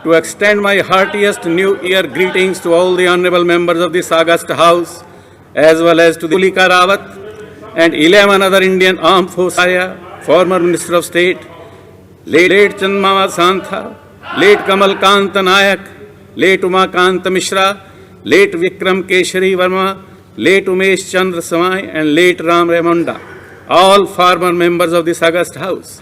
to extend my heartiest New Year greetings to all the honorable members of this august House, as well as to the Ulika Rawat and 11 other Indian Armed Forces, former Minister of State, late Chandmama Santha, late Kamal Kant Nayak, late Umakant Mishra, late Vikram Keshari Verma, late Umesh Chandra Samai, and late Ram Ramonda, all former members of this august House.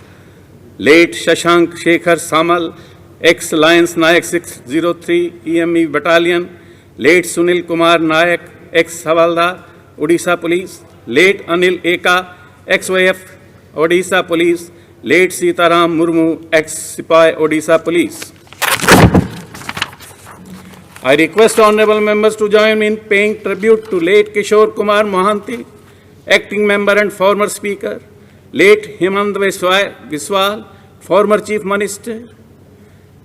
Late Shashank Shekhar Samal, ex-Lions Nayak 603 EME Battalion, late Sunil Kumar Nayak, ex-Havaldar, Odisha Police, late Anil Eka, ex-YF, Odisha Police, late Sitaram Murmu, ex-Sipai, Odisha Police. I request honorable members to join me in paying tribute to late Kishore Kumar Mohanty, acting member and former speaker, late Hemant Biswal, former chief minister,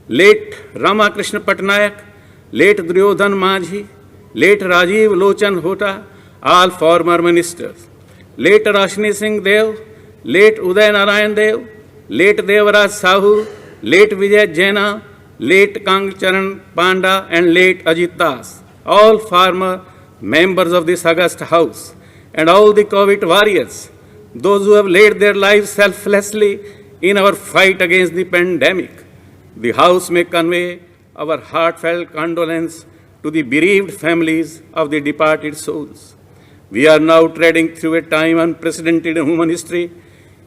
late Ramakrishna Patnaik, late Duryodhan Majhi, late Rajiv Lochan Hota, all former ministers, late Rashni Singh Dev, late Uday Narayan Dev, late Devaraj Sahu, late Vijay Jaina, late Kangcharan Panda, and late Ajit Das, all former members of this august House, and all the COVID warriors, those who have laid their lives selflessly in our fight against the pandemic. The House may convey our heartfelt condolence to the bereaved families of the departed souls. We are now treading through a time unprecedented in human history.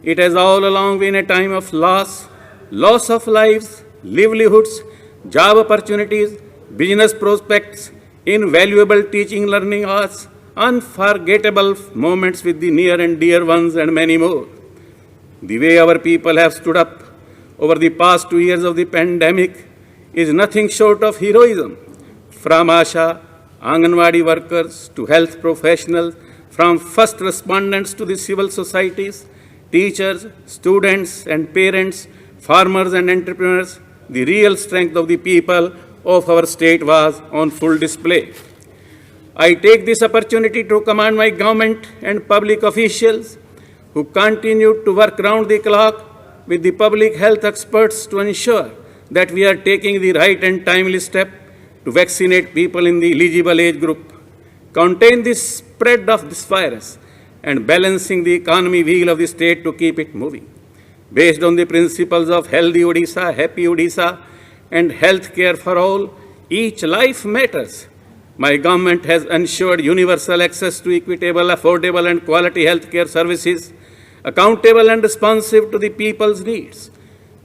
It has all along been a time of loss of lives, livelihoods, job opportunities, business prospects, invaluable teaching, learning hours, unforgettable moments with the near and dear ones, and many more. The way our people have stood up over the past 2 years of the pandemic is nothing short of heroism. From ASHA, Anganwadi workers to health professionals, from first respondents to the civil societies, teachers, students and parents, farmers and entrepreneurs, the real strength of the people of our state was on full display. I take this opportunity to commend my government and public officials who continued to work round the clock with the public health experts to ensure that we are taking the right and timely step to vaccinate people in the eligible age group, contain the spread of this virus, and balancing the economy wheel of the state to keep it moving. Based on the principles of healthy Odisha, happy Odisha, and health care for all, each life matters. My government has ensured universal access to equitable, affordable, and quality health care services, accountable and responsive to the people's needs.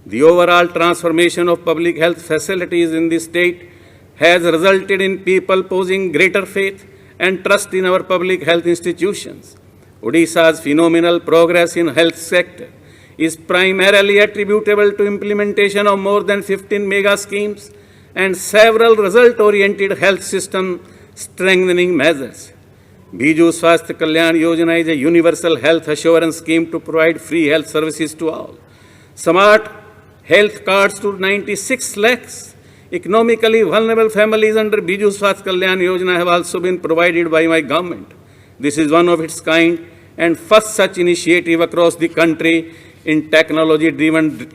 The overall transformation of public health facilities in the state has resulted in people posing greater faith and trust in our public health institutions. Odisha's phenomenal progress in health sector is primarily attributable to implementation of more than 15 mega schemes and several result-oriented health system strengthening measures. Biju Swasthya Kalyan Yojana is a universal health assurance scheme to provide free health services to all. Smart health cards to 96 lakhs. Economically vulnerable families under Biju Swasthya Kalyan Yojana have also been provided by my government. This is one of its kind and first such initiative across the country in technology-driven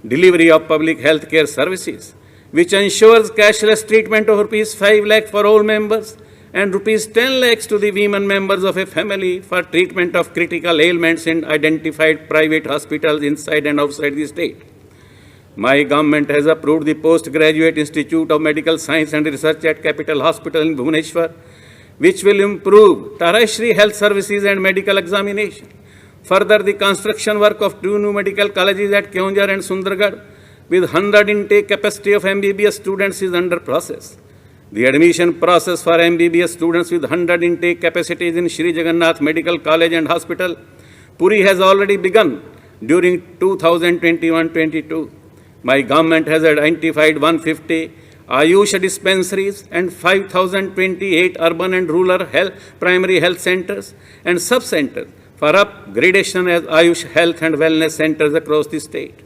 delivery of public health care services, which ensures cashless treatment of Rs 5 lakh for all members and Rs 10 lakhs to the women members of a family for treatment of critical ailments in identified private hospitals inside and outside the state. My government has approved the Postgraduate Institute of Medical Science and Research at Capital Hospital in Bhubaneswar, which will improve tertiary health services and medical examination. Further, the construction work of 2 new medical colleges at Keonjhar and Sundargarh with 100 intake capacity of MBBS students is under process. The admission process for MBBS students with 100 intake capacities in Shri Jagannath Medical College and Hospital, Puri has already begun during 2021-22. My government has identified 150 Ayush dispensaries and 5,028 urban and rural primary health centers and sub-centers for upgradation as Ayush health and wellness centers across the state.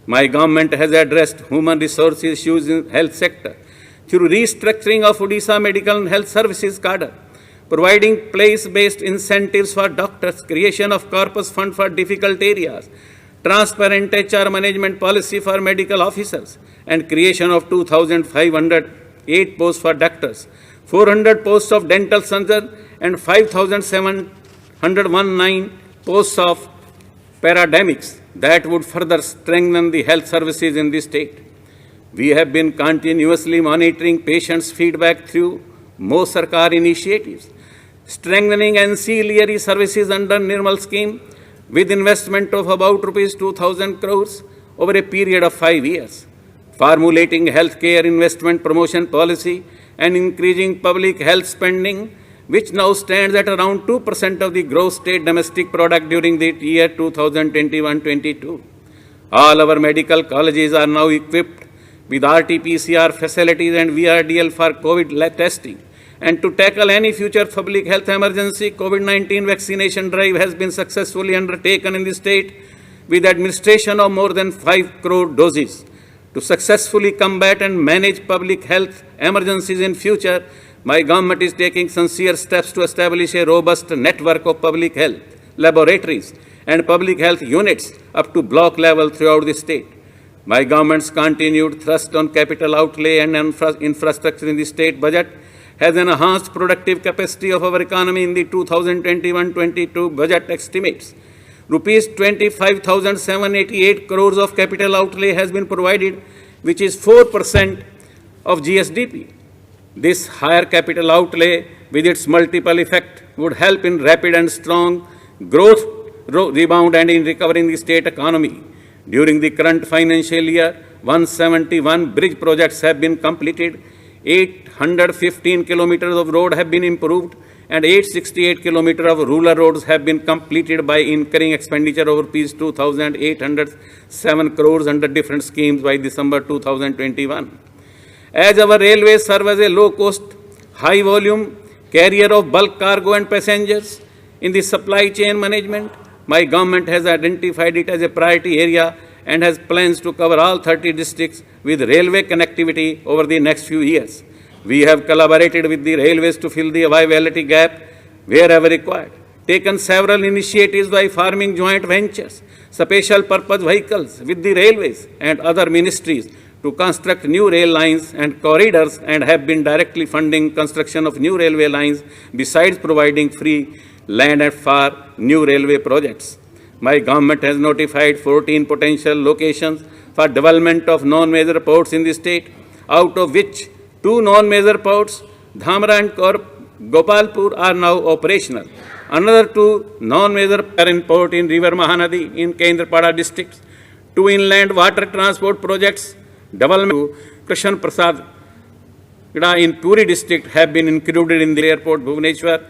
My government has addressed human resources issues in health sector through restructuring of Odisha medical and health services cadre, providing place-based incentives for doctors, creation of corpus fund for difficult areas, transparent HR management policy for medical officers, and creation of 2,508 posts for doctors, 400 posts of dental surgeons, and 5,719 posts of paramedics that would further strengthen the health services in the state. We have been continuously monitoring patients' feedback through Mo Sarkar initiatives, strengthening ancillary services under Nirmal scheme with investment of about rupees 2,000 crores over a period of 5 years, formulating healthcare investment promotion policy and increasing public health spending, which now stands at around 2% of the gross state domestic product during the year 2021-22. All our medical colleges are now equipped with RT-PCR facilities and VRDL for COVID testing. And to tackle any future public health emergency, COVID-19 vaccination drive has been successfully undertaken in the state with administration of more than 5 crore doses. To successfully combat and manage public health emergencies in future, my government is taking sincere steps to establish a robust network of public health laboratories and public health units up to block level throughout the state. My government's continued thrust on capital outlay and infrastructure in the state budget has enhanced productive capacity of our economy in the 2021-22 budget estimates. Rupees 25,788 crores of capital outlay has been provided, which is 4% of GSDP. This higher capital outlay, with its multiple effect, would help in rapid and strong growth, rebound and in recovering the state economy. During the current financial year, 171 bridge projects have been completed, 815 kilometers of road have been improved, and 868 kilometers of rural roads have been completed by incurring expenditure of rupees 2,807 crores under different schemes by December 2021. As our railways serve as a low-cost, high-volume carrier of bulk cargo and passengers in the supply chain management, my government has identified it as a priority area and has plans to cover all 30 districts with railway connectivity over the next few years. We have collaborated with the railways to fill the availability gap wherever required, taken several initiatives by forming joint ventures, special purpose vehicles with the railways and other ministries to construct new rail lines and corridors, and have been directly funding construction of new railway lines besides providing free land for new railway projects. My government has notified 14 potential locations for development of non-major ports in the state, out of which 2 non-major ports, Dhamra and Gopalpur, are now operational. Another 2 non-major port in River Mahanadi in Kendrapada district, 2 inland water transport projects, development to Krishan Prasad in Puri district have been included in the airport Bhubaneswar,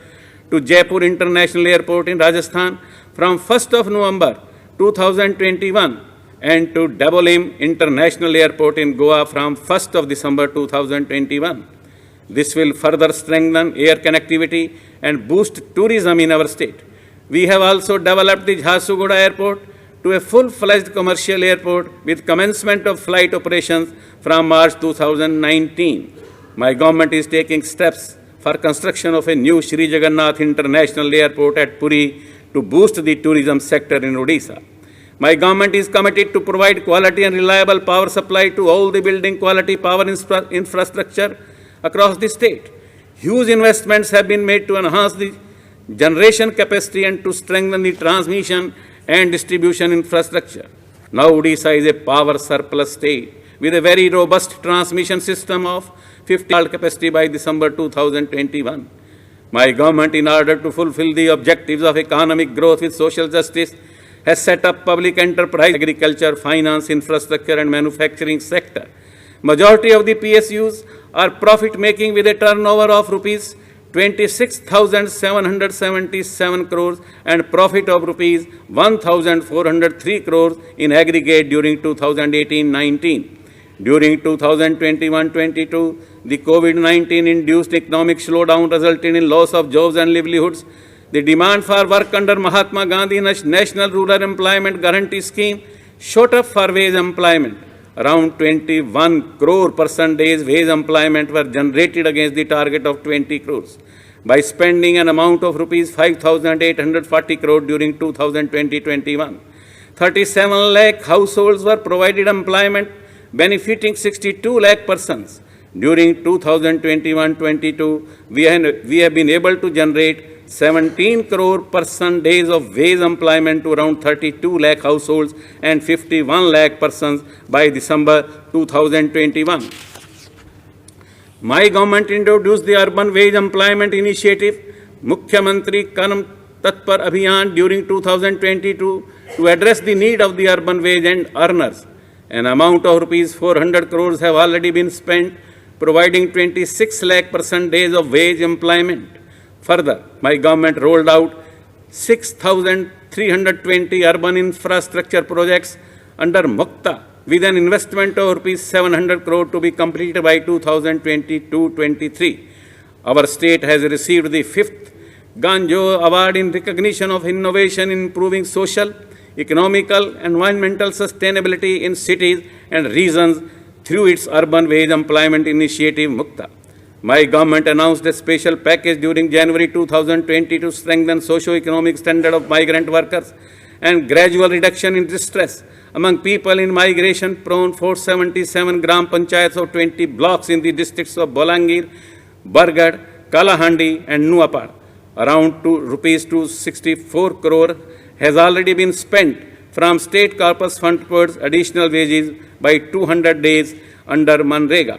to Jaipur International Airport in Rajasthan from 1st of November 2021 and to Double M International Airport in Goa from 1st of December 2021. This will further strengthen air connectivity and boost tourism in our state. We have also developed the Jharsuguda Airport to a full-fledged commercial airport with commencement of flight operations from March 2019. My government is taking steps for construction of a new Sri Jagannath International Airport at Puri to boost the tourism sector in Odisha. My government is committed to provide quality and reliable power supply to all the building quality power infrastructure across the state. Huge investments have been made to enhance the generation capacity and to strengthen the transmission and distribution infrastructure. Now Odisha is a power surplus state with a very robust transmission system of 50 capacity by December 2021. My government, in order to fulfill the objectives of economic growth with social justice, has set up public enterprise, agriculture, finance, infrastructure and manufacturing sector. Majority of the PSUs are profit-making with a turnover of rupees 26,777 crores and profit of rupees 1,403 crores in aggregate during 2018-19. During 2021-22, the COVID-19 induced economic slowdown resulted in loss of jobs and livelihoods. The demand for work under Mahatma Gandhi National Rural Employment Guarantee Scheme shot up for wage employment. Around 21 crore person days wage employment were generated against the target of 20 crores. By spending an amount of rupees 5,840 crore during 2020-21, 37 lakh households were provided employment, benefiting 62 lakh persons. During 2021-22, we have been able to generate 17 crore person days of wage employment to around 32 lakh households and 51 lakh persons by December 2021. My government introduced the Urban Wage Employment Initiative, Mukhyamantri Karm Tatpar Abhiyan during 2022 to address the need of the urban wage and earners. An amount of rupees 400 crores have already been spent, providing 26 lakh person days of wage employment. Further, my government rolled out 6,320 urban infrastructure projects under Mukta with an investment of rupees 700 crore to be completed by 2022-23. Our state has received the 5th Ganjo Award in recognition of innovation in improving social, economical, environmental sustainability in cities and regions through its Urban Wage Employment Initiative Mukta. My government announced a special package during January 2020 to strengthen socio-economic standard of migrant workers and gradual reduction in distress among people in migration-prone 477 Gram Panchayats of 20 blocks in the districts of Bolangir, Bargarh, Kalahandi and Nuapar. Around rupees 264 crore has already been spent from state corpus fund towards additional wages by 200 days under Manrega.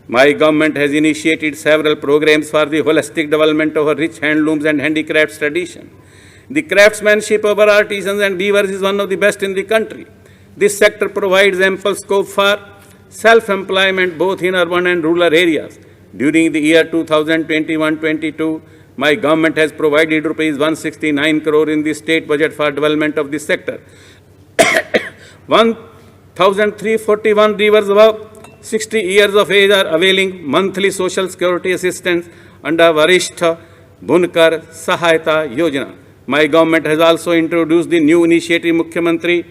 My government has initiated several programs for the holistic development of our rich handlooms and handicrafts tradition. The craftsmanship of our artisans and weavers is one of the best in the country. This sector provides ample scope for self-employment both in urban and rural areas. During the year 2021-22, my government has provided rupees 169 crore in the state budget for development of this sector. 1,341 weavers above 60 years of age are availing monthly social security assistance under Varishtha Bunkar Sahayata Yojana. My government has also introduced the new initiative Mukhyamantri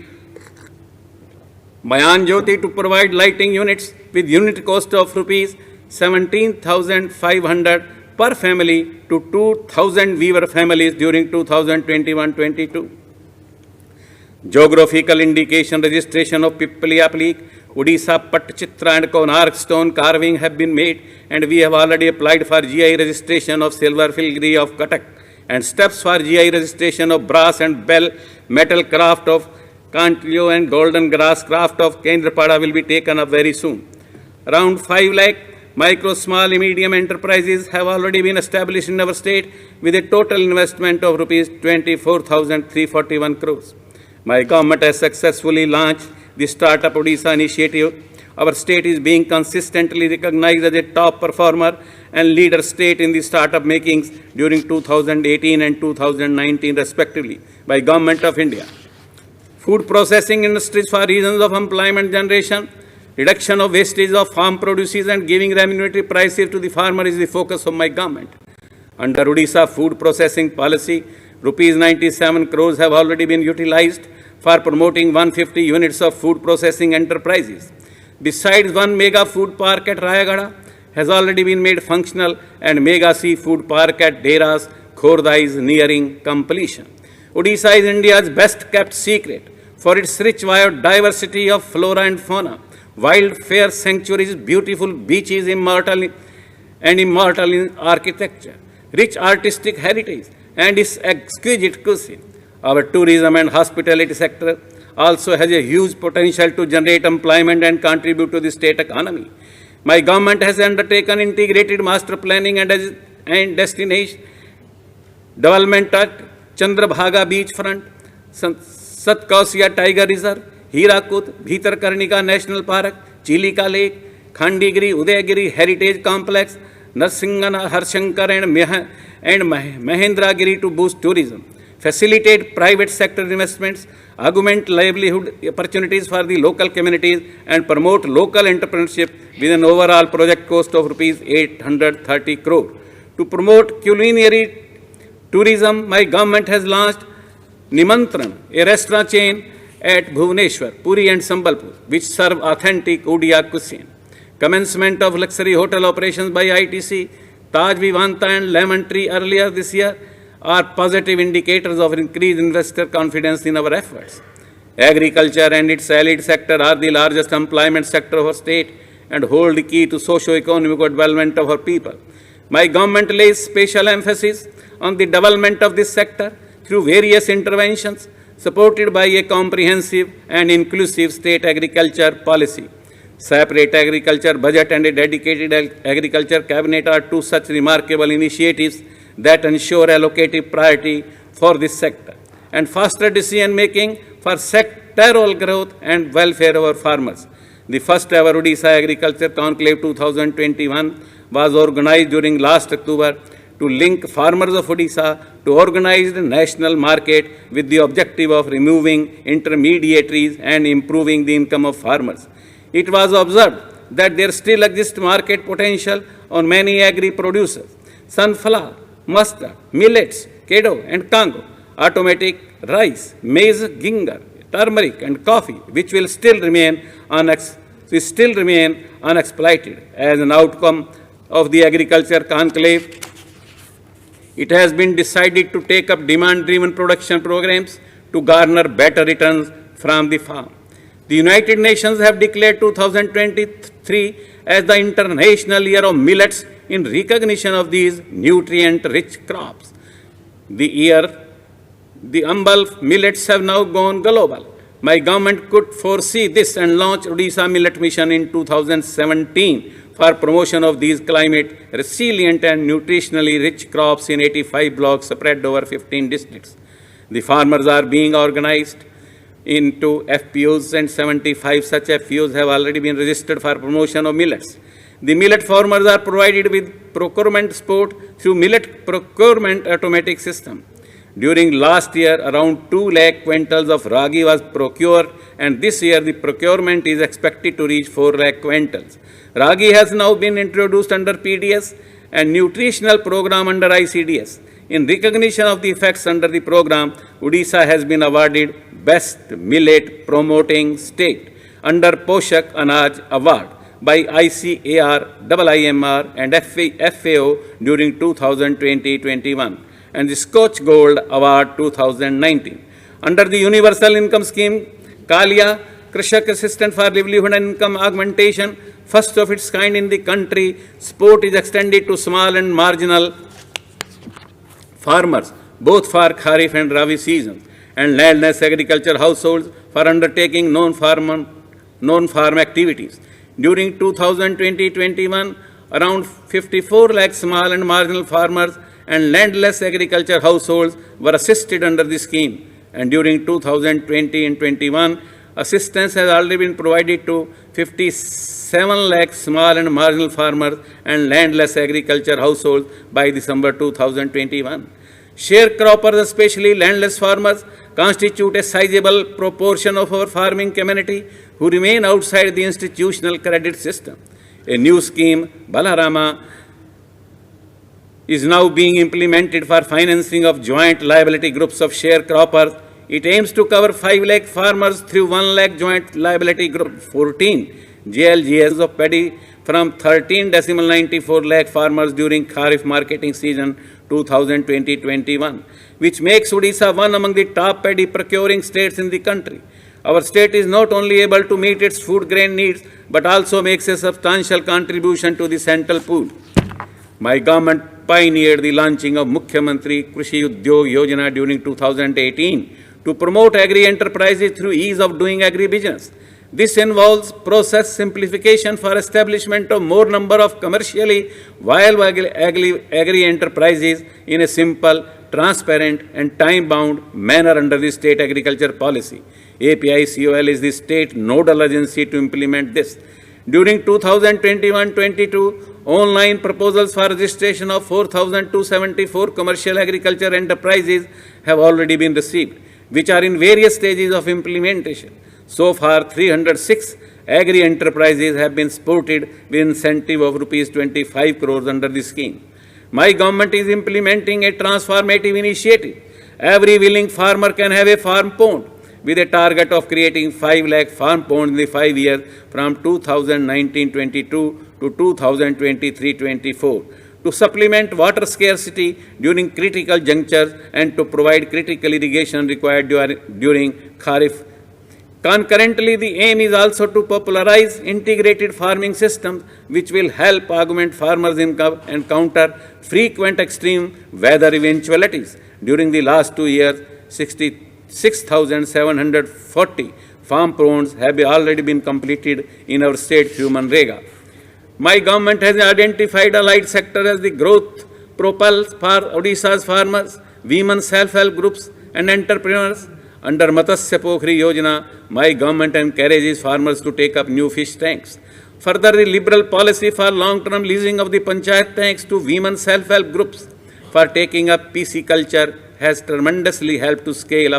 Mayan Jyoti to provide lighting units with unit cost of rupees 17,500 per family to 2,000 weaver families during 2021-22. Geographical indication registration of Pippali, Odisha Patchitra and Konark stone carving have been made, and we have already applied for GI registration of silver filigree of Katak, and steps for GI registration of brass and bell metal craft of Kantlio and golden grass craft of Kendrapada will be taken up very soon. Around 5 lakh micro, small and medium enterprises have already been established in our state with a total investment of rupees 24,341 crores. My government has successfully launched the Startup Odisha initiative. Our state is being consistently recognized as a top performer and leader state in the startup makings during 2018 and 2019 respectively by Government of India. Food processing industries for reasons of employment generation, reduction of wastage of farm produces and giving remunerative prices to the farmer is the focus of my government. Under Odisha food processing policy, rupees 97 crores have already been utilized for promoting 150 units of food processing enterprises. Besides, one mega food park at Rayagada has already been made functional, and mega seafood park at Deras, Khordha is nearing completion. Odisha is India's best kept secret for its rich biodiversity of flora and fauna, wild fair sanctuaries, beautiful beaches, immortal in architecture, rich artistic heritage, and its exquisite cuisine. Our tourism and hospitality sector also has a huge potential to generate employment and contribute to the state economy. My government has undertaken integrated master planning and destination development at Chandrabhaga beachfront, Satkausiya Tiger Reserve, Hirakut, Bhitarkarnika National Park, Chilika Lake, Khandigiri, Udayagiri Heritage Complex, Narsingana, Harshankar and Mahendragiri to boost tourism, facilitate private sector investments, augment livelihood opportunities for the local communities, and promote local entrepreneurship with an overall project cost of rupees 830 crore. To promote culinary tourism, my government has launched Nimantran, a restaurant chain at Bhubaneswar, Puri and Sambalpur, which serve authentic Odia cuisine. Commencement of luxury hotel operations by ITC, Taj Vivanta and Lemon Tree earlier this year are positive indicators of increased investor confidence in our efforts. Agriculture and its allied sector are the largest employment sector of our state and hold the key to socio-economic development of our people. My government lays special emphasis on the development of this sector through various interventions supported by a comprehensive and inclusive state agriculture policy. Separate agriculture budget and a dedicated agriculture cabinet are two such remarkable initiatives that ensure allocative priority for this sector and faster decision-making for sectoral growth and welfare of our farmers. The first ever Odisha Agriculture Conclave 2021 was organized during last October to link farmers of Odisha to organized national market with the objective of removing intermediaries and improving the income of farmers. It was observed that there still exists market potential on many agri-producers: sunflower, mustard, millets, kodo and Congo, automatic rice, maize, ginger, turmeric and coffee, which will still remain unexploited. As an outcome of the agriculture conclave, it has been decided to take up demand-driven production programs to garner better returns from the farm. The United Nations have declared 2023 as the International Year of Millets in recognition of these nutrient-rich crops. The humble millets have now gone global. My government could foresee this and launched Odisha Millet Mission in 2017 for promotion of these climate resilient and nutritionally rich crops in 85 blocks spread over 15 districts. The farmers are being organized into FPOs and 75 such FPOs have already been registered for promotion of millets. The millet farmers are provided with procurement support through millet procurement automatic system. During last year, around 2 lakh quintals of ragi was procured, and this year the procurement is expected to reach 4 lakh quintals. Ragi has now been introduced under PDS and nutritional program under ICDS. In recognition of the effects under the program, Odisha has been awarded Best Millet Promoting State under Poshak Anaj Award by ICAR, IIMR and FAO during 2020-21 and the Scotch Gold Award 2019. Under the Universal Income Scheme, Kalia, Krishak Assistant for Livelihood and Income Augmentation, first of its kind in the country, support is extended to small and marginal farmers, both for Kharif and Rabi seasons, and landless agriculture households for undertaking non-farm activities. During 2020-21, around 54 lakh small and marginal farmers and landless agriculture households were assisted under the scheme. And during 2020 and 21, assistance has already been provided to 57 lakh small and marginal farmers and landless agriculture households by December 2021. Sharecroppers, especially landless farmers, constitute a sizable proportion of our farming community who remain outside the institutional credit system. A new scheme, Balarama, is now being implemented for financing of joint liability groups of sharecroppers. It aims to cover 5 lakh farmers through 1 lakh joint liability group 14 JLGS of paddy from 13.94 lakh farmers during Kharif marketing season 2020-21, which makes Odisha one among the top paddy procuring states in the country. Our state is not only able to meet its food grain needs, but also makes a substantial contribution to the central pool. My government pioneered the launching of Mukhyamantri Krishi Udyog Yojana during 2018 to promote agri-enterprises through ease of doing agri-business. This involves process simplification for establishment of more number of commercially viable agri-enterprises in a simple, transparent and time-bound manner under the state agriculture policy. APICOL is the state nodal agency to implement this. During 2021-22, online proposals for registration of 4,274 commercial agriculture enterprises have already been received, which are in various stages of implementation. So far, 306 agri-enterprises have been supported with incentive of Rs 25 crores under the scheme. My government is implementing a transformative initiative. Every willing farmer can have a farm pond, with a target of creating 5 lakh farm ponds in the 5 years from 2019-22 to 2023-24 to supplement water scarcity during critical junctures and to provide critical irrigation required during Kharif Concurrently, the aim is also to popularize integrated farming systems which will help augment farmers' income and counter frequent extreme weather eventualities. During the last 2 years, 66,740 farm prawns have already been completed in our state through Manrega. My government has identified allied sector as the growth propel for Odisha's farmers, women self-help groups and entrepreneurs. Under Matsya Pokhri Yojana, my government encourages farmers to take up new fish tanks. Further, the liberal policy for long-term leasing of the panchayat tanks to women self-help groups for taking up PC culture has tremendously helped to scale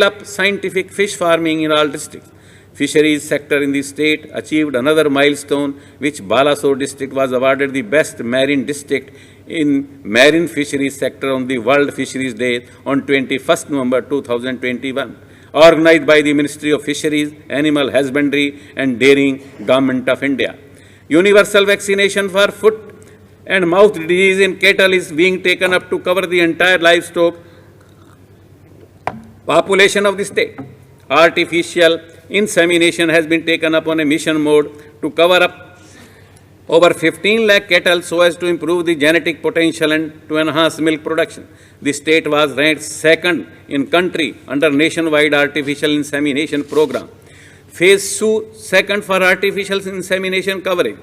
up scientific fish farming in all districts. Fisheries sector in the state achieved another milestone, which Balasore district was awarded the best marine district in marine fisheries sector on the World Fisheries Day on 21st November 2021, organized by the Ministry of Fisheries, Animal Husbandry and Dairying, Government of India. Universal vaccination for foot and mouth disease in cattle is being taken up to cover the entire livestock population of the state. Artificial insemination has been taken up on a mission mode to cover up over 15 lakh cattle so as to improve the genetic potential and to enhance milk production. The state was ranked second in country under nationwide artificial insemination program. Phase 2, second for artificial insemination coverage.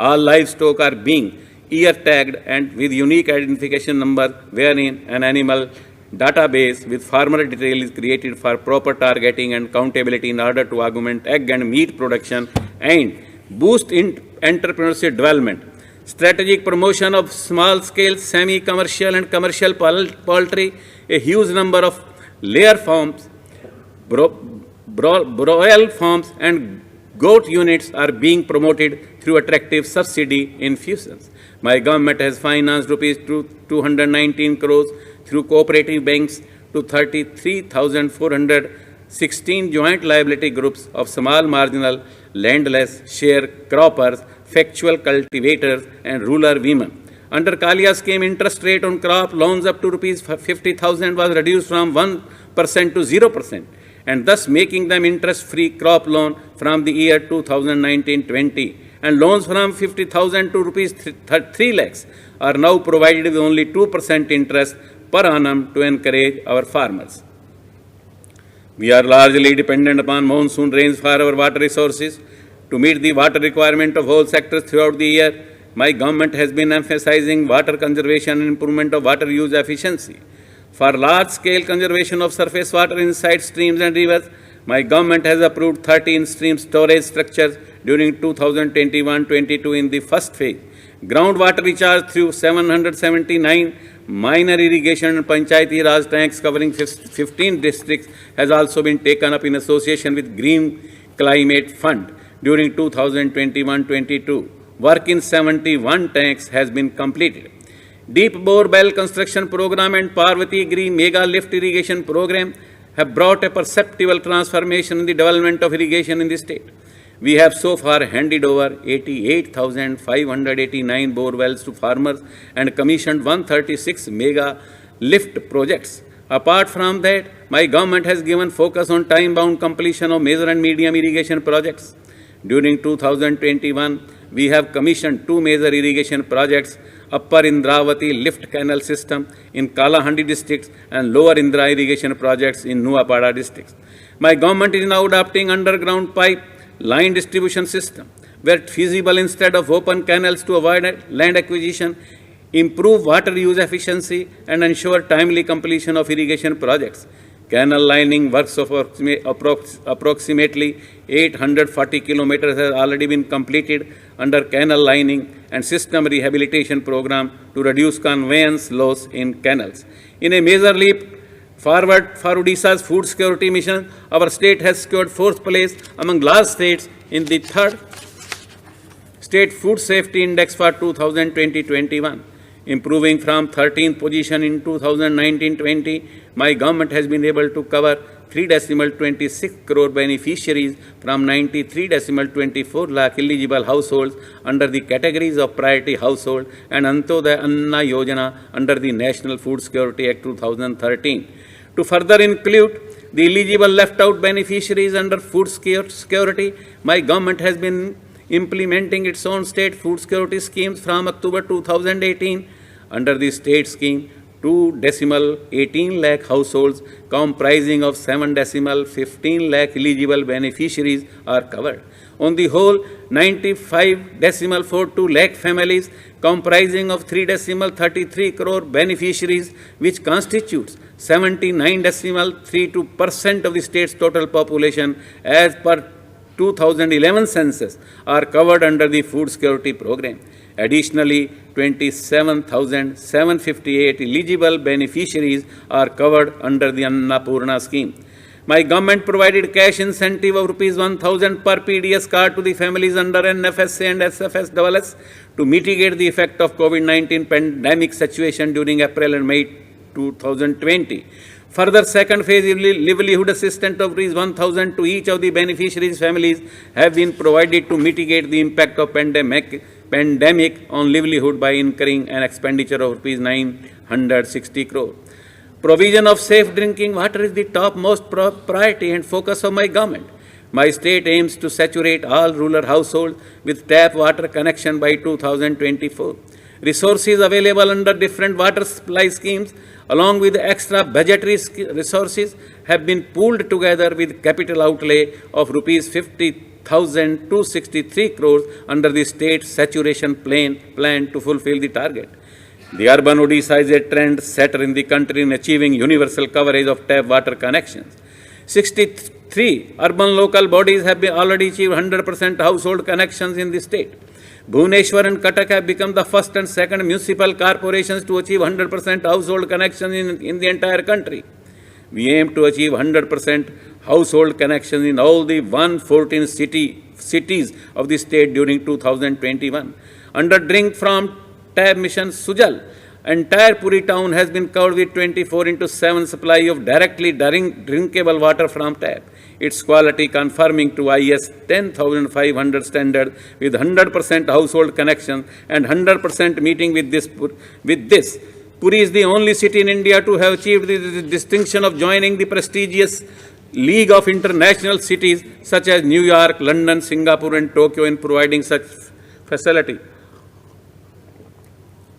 All livestock are being ear tagged and with unique identification number, wherein an animal database with farmer detail is created for proper targeting and countability in order to augment egg and meat production and boost entrepreneurship development. Strategic promotion of small-scale, semi-commercial and commercial poultry. A huge number of layer farms, broil farms and goat units are being promoted through attractive subsidy infusions. My government has financed rupees 219 crores through cooperative banks to 33,416 joint liability groups of small marginal landless sharecroppers, factual cultivators and rural women. Under Kalia scheme, interest rate on crop loans up to rupees 50,000 was reduced from 1% to 0%, and thus making them interest-free crop loan from the year 2019-20, and loans from 50,000 to rupees 3 lakhs are now provided with only 2% interest per annum to encourage our farmers. We are largely dependent upon monsoon rains for our water resources. To meet the water requirement of all sectors throughout the year, my government has been emphasizing water conservation and improvement of water use efficiency. For large-scale conservation of surface water inside streams and rivers, my government has approved 13 stream storage structures during 2021-22 in the first phase. Groundwater recharge through 779 minor irrigation and Panchayati Raj tanks covering 15 districts has also been taken up in association with Green Climate Fund during 2021-22. Work in 71 tanks has been completed. Deep bore well construction program and Parvati Agri mega lift irrigation program have brought a perceptible transformation in the development of irrigation in the state. We have so far handed over 88,589 bore wells to farmers and commissioned 136 mega lift projects. Apart from that, my government has given focus on time-bound completion of major and medium irrigation projects. During 2021, we have commissioned 2 major irrigation projects, Upper Indravati lift canal system in Kalahandi districts and Lower Indra irrigation projects in Nuapada districts. My government is now adopting underground pipe line distribution system, where feasible instead of open canals to avoid land acquisition, improve water use efficiency and ensure timely completion of irrigation projects. Canal lining works of approximately 840 kilometers has already been completed under canal lining and system rehabilitation program to reduce conveyance loss in canals. In a major leap forward for Odisha's food security mission, our state has secured 4th place among large states in the 3rd State Food Safety Index for 2020-21. Improving from 13th position in 2019-20, my government has been able to cover 3.26 crore beneficiaries from 93.24 lakh eligible households under the categories of priority household and Antodaya Anna Yojana under the National Food Security Act 2013. To further include the eligible left-out beneficiaries under food security. My government has been implementing its own state food security schemes from October 2018. Under the state scheme, 2.18 lakh households comprising of 7.15 lakh eligible beneficiaries are covered. On the whole, 95.42 lakh families comprising of 3.33 crore beneficiaries, which constitutes 79.32% of the state's total population as per 2011 census, are covered under the food security program. Additionally, 27,758 eligible beneficiaries are covered under the Annapurna scheme. My government provided cash incentive of Rs 1,000 per PDS card to the families under NFSA and SFSSS to mitigate the effect of COVID-19 pandemic situation during April and May 2020. Further, second phase livelihood assistance of Rs 1,000 to each of the beneficiaries' families have been provided to mitigate the impact of pandemic on livelihood by incurring an expenditure of Rs 960 crore. Provision of safe drinking water is the topmost priority and focus of my government. My state aims to saturate all rural households with tap water connection by 2024. Resources available under different water supply schemes, along with extra budgetary resources, have been pooled together with capital outlay of Rs 50,263 crores under the state saturation plan to fulfill the target. The urban Odisha is a trend setter in the country in achieving universal coverage of tap water connections. 63 urban local bodies have already achieved 100% household connections in the state. Bhubaneswar and Cuttack have become the first and second municipal corporations to achieve 100% household connections in the entire country. We aim to achieve 100% household connections in all the 114 cities of the state during 2021. Under Drink from Tap Mission Sujal, entire Puri town has been covered with 24/7 supply of directly drinkable water from tap. Its quality conforming to IS 10,500 standard with 100% household connection and 100% meeting with this. Puri is the only city in India to have achieved the distinction of joining the prestigious League of International Cities such as New York, London, Singapore and Tokyo in providing such facility.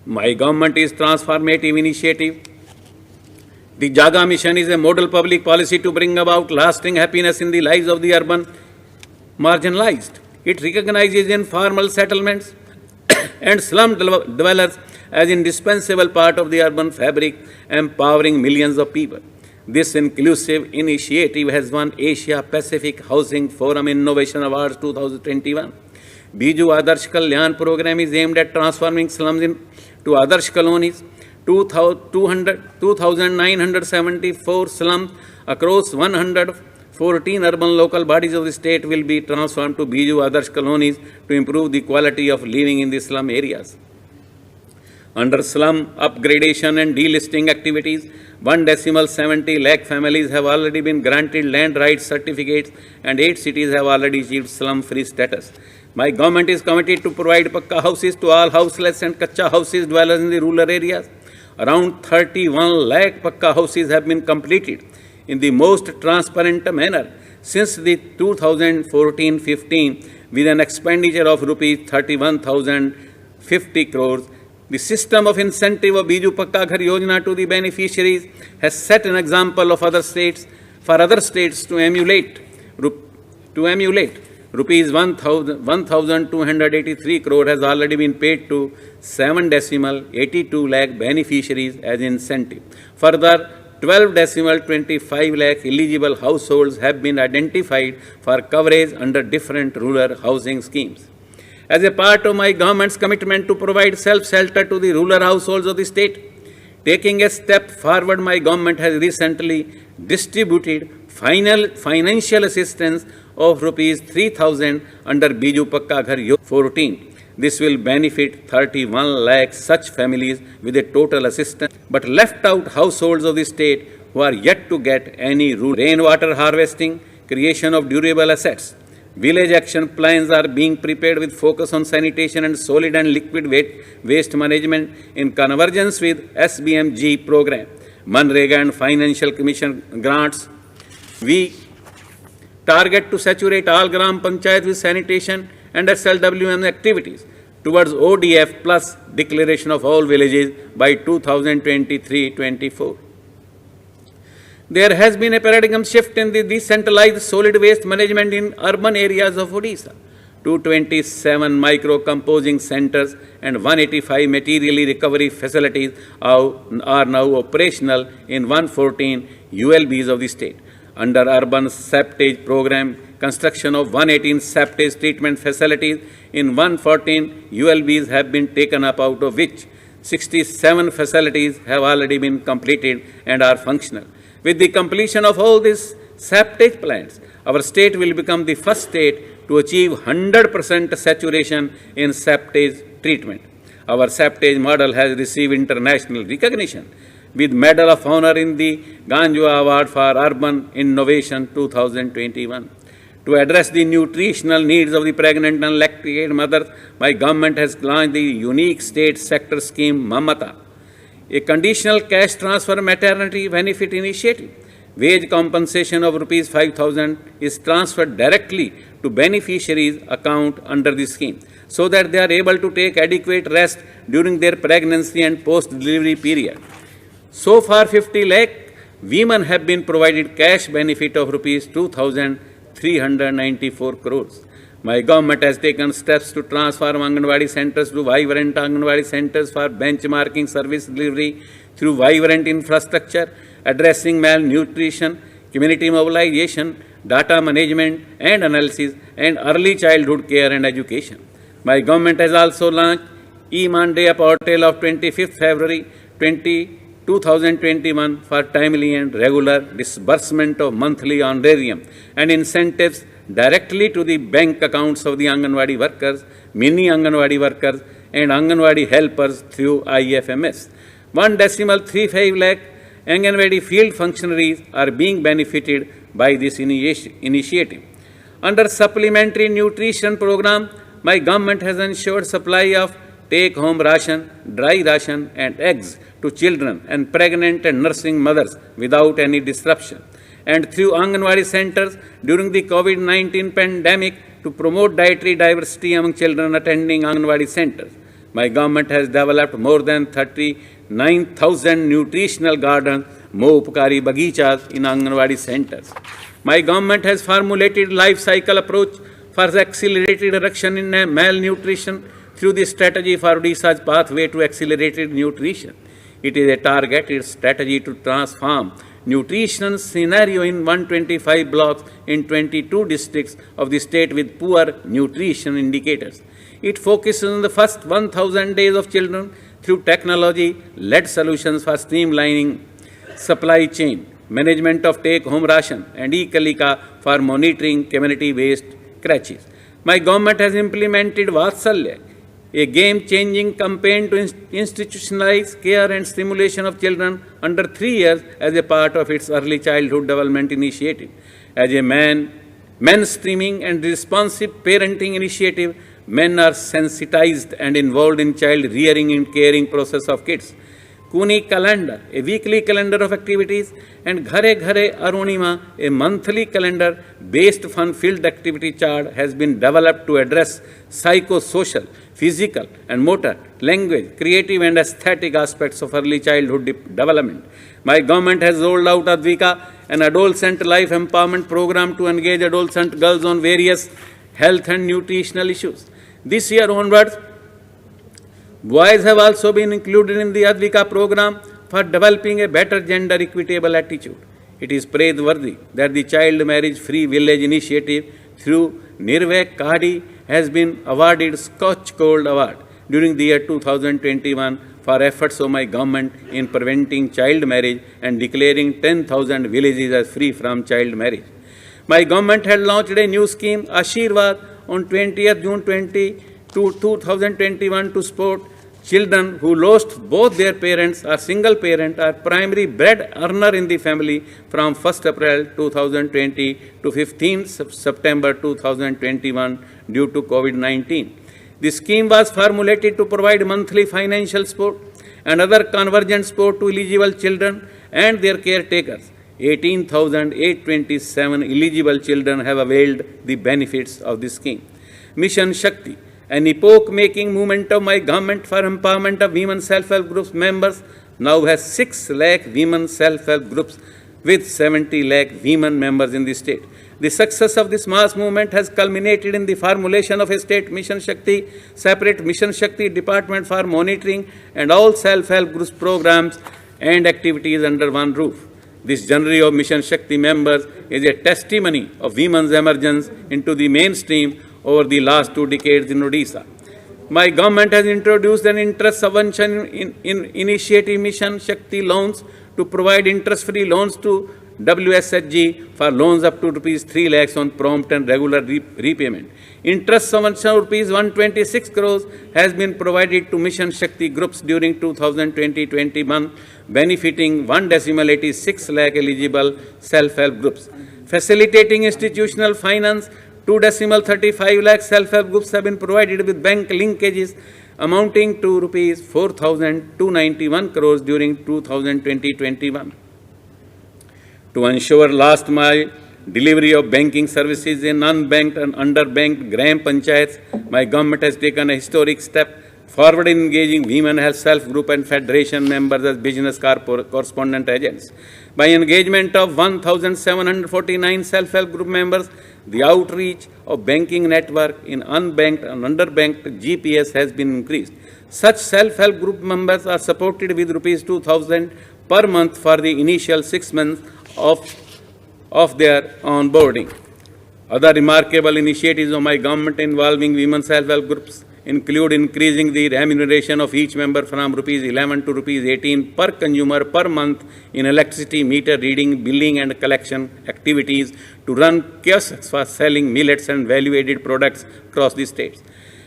My government is transformative initiative. The Jaga mission is a model public policy to bring about lasting happiness in the lives of the urban marginalized. It recognizes informal settlements and slum dwellers as indispensable part of the urban fabric, empowering millions of people. This inclusive initiative has won Asia Pacific Housing Forum Innovation Awards 2021. Biju Adarsh Kalyan program is aimed at transforming slums into Adarsh colonies. 2,974 slums across 114 urban local bodies of the state will be transformed to Biju Adarsh colonies to improve the quality of living in the slum areas. Under slum upgradation and delisting activities, 1.70 lakh families have already been granted land rights certificates and 8 cities have already achieved slum-free status. My government is committed to provide pakka houses to all houseless and kacha houses dwellers in the rural areas. Around 31 lakh pakka houses have been completed in the most transparent manner since the 2014-15 with an expenditure of Rs 31,050 crores. The system of incentive of Biju Pakka Ghar Yojana to the beneficiaries has set an example of other states to emulate. Rupees 1,283 crore has already been paid to 7.82 lakh beneficiaries as incentive. Further, 12.25 lakh eligible households have been identified for coverage under different rural housing schemes. As a part of my government's commitment to provide self-shelter to the rural households of the state, taking a step forward, my government has recently distributed financial assistance of Rs 3,000 under Biju Pakka Ghar Yojana 14. This will benefit 31 lakh such families with a total assistance, but left out households of the state who are yet to get any rainwater harvesting, creation of durable assets. Village action plans are being prepared with focus on sanitation and solid and liquid waste management in convergence with SBMG program, Manrega and Financial Commission grants. We target to saturate all Gram Panchayat with sanitation and SLWM activities towards ODF plus declaration of all villages by 2023-24. There has been a paradigm shift in the decentralized solid waste management in urban areas of Odisha. 227 micro-composing centers and 185 materially recovery facilities are now operational in 114 ULBs of the state. Under urban septage program, construction of 118 septage treatment facilities in 114 ULBs have been taken up, out of which 67 facilities have already been completed and are functional. With the completion of all these septage plants, our state will become the first state to achieve 100% saturation in septage treatment. Our septage model has received international recognition with Medal of Honor in the Ganjwa Award for Urban Innovation 2021. To address the nutritional needs of the pregnant and lactating mothers, my government has launched the unique state sector scheme Mamata, a conditional cash transfer maternity benefit initiative. Wage compensation of Rs 5,000 is transferred directly to beneficiaries' account under the scheme, so that they are able to take adequate rest during their pregnancy and post-delivery period. So far, 50 lakh women have been provided cash benefit of Rs 2,394 crores. My government has taken steps to transform Anganwadi centers to vibrant Anganwadi centers for benchmarking service delivery through vibrant infrastructure, addressing malnutrition, community mobilization, data management and analysis, and early childhood care and education. My government has also launched E-Monday portal of 25th February 2021 for timely and regular disbursement of monthly honorarium and incentives directly to the bank accounts of the Anganwadi workers, mini Anganwadi workers, and Anganwadi helpers through IFMS. 1.35 lakh Anganwadi field functionaries are being benefited by this initiative. Under supplementary nutrition program, my government has ensured supply of take-home ration, dry ration, and eggs to children and pregnant and nursing mothers without any disruption. And through Anganwadi centers during the COVID-19 pandemic to promote dietary diversity among children attending Anganwadi centers. My government has developed more than 39,000 nutritional gardens, Upkari Bagichas in Anganwadi centers. My government has formulated life cycle approach for accelerated reduction in malnutrition through the strategy for Odisha's pathway to accelerated nutrition. It is a targeted strategy to transform nutrition scenario in 125 blocks in 22 districts of the state with poor nutrition indicators. It focuses on the first 1,000 days of children through technology-led solutions for streamlining supply chain, management of take-home ration, and e-Kalika for monitoring community-based crèches. My government has implemented Vatsalya, a game-changing campaign to institutionalize care and stimulation of children under 3 years as a part of its early childhood development initiative. As a mainstreaming and responsive parenting initiative, men are sensitized and involved in child rearing and caring process of kids. Kuni calendar, a weekly calendar of activities, and Ghare Ghare Arunima, a monthly calendar based fun-filled activity chart, has been developed to address psychosocial, physical and motor, language, creative and aesthetic aspects of early childhood development. My government has rolled out Advika, an adolescent life empowerment program to engage adolescent girls on various health and nutritional issues. This year onwards, boys have also been included in the Advika program for developing a better gender equitable attitude. It is praiseworthy that the Child Marriage Free Village initiative through Nirvek Kadi has been awarded Scotch Gold Award during the year 2021 for efforts of my government in preventing child marriage and declaring 10,000 villages as free from child marriage. My government had launched a new scheme, Ashirwad, on 20th June 2021 to support children who lost both their parents or single parent or primary bread earner in the family from 1st April 2020 to 15th September 2021 due to COVID-19. The scheme was formulated to provide monthly financial support and other convergent support to eligible children and their caretakers. 18,827 eligible children have availed the benefits of this scheme. Mission Shakti, an epoch-making movement of my government for empowerment of women self-help groups members, now has 6 lakh women self-help groups with 70 lakh women members in the state. The success of this mass movement has culminated in the formulation of a state Mission Shakti, separate Mission Shakti department for monitoring and all self-help groups programs and activities under one roof. This journey of Mission Shakti members is a testimony of women's emergence into the mainstream over the last 2 decades in Odisha. My government has introduced an interest subvention in initiative Mission Shakti loans to provide interest-free loans to WSHG for loans up to Rs 3 lakhs on prompt and regular repayment. Interest subvention of Rs 126 crores has been provided to Mission Shakti groups during 2020-21, benefiting 1.86 lakh eligible self-help groups. Facilitating institutional finance, 2.35 lakh self-help groups have been provided with bank linkages amounting to Rs 4,291 crores during 2020-21. To ensure last mile delivery of banking services in unbanked and underbanked Gram Panchayats, my government has taken a historic step forward in engaging women health self-group and federation members as business correspondent agents. By engagement of 1,749 self-help group members, the outreach of banking network in unbanked and underbanked GPS has been increased. Such self-help group members are supported with Rs 2,000 per month for the initial 6 months of their onboarding. Other remarkable initiatives of my government involving women self-help groups include increasing the remuneration of each member from Rs 11 to Rs 18 per consumer per month in electricity meter reading, billing and collection activities to run kiosks for selling millets and value-added products across the states,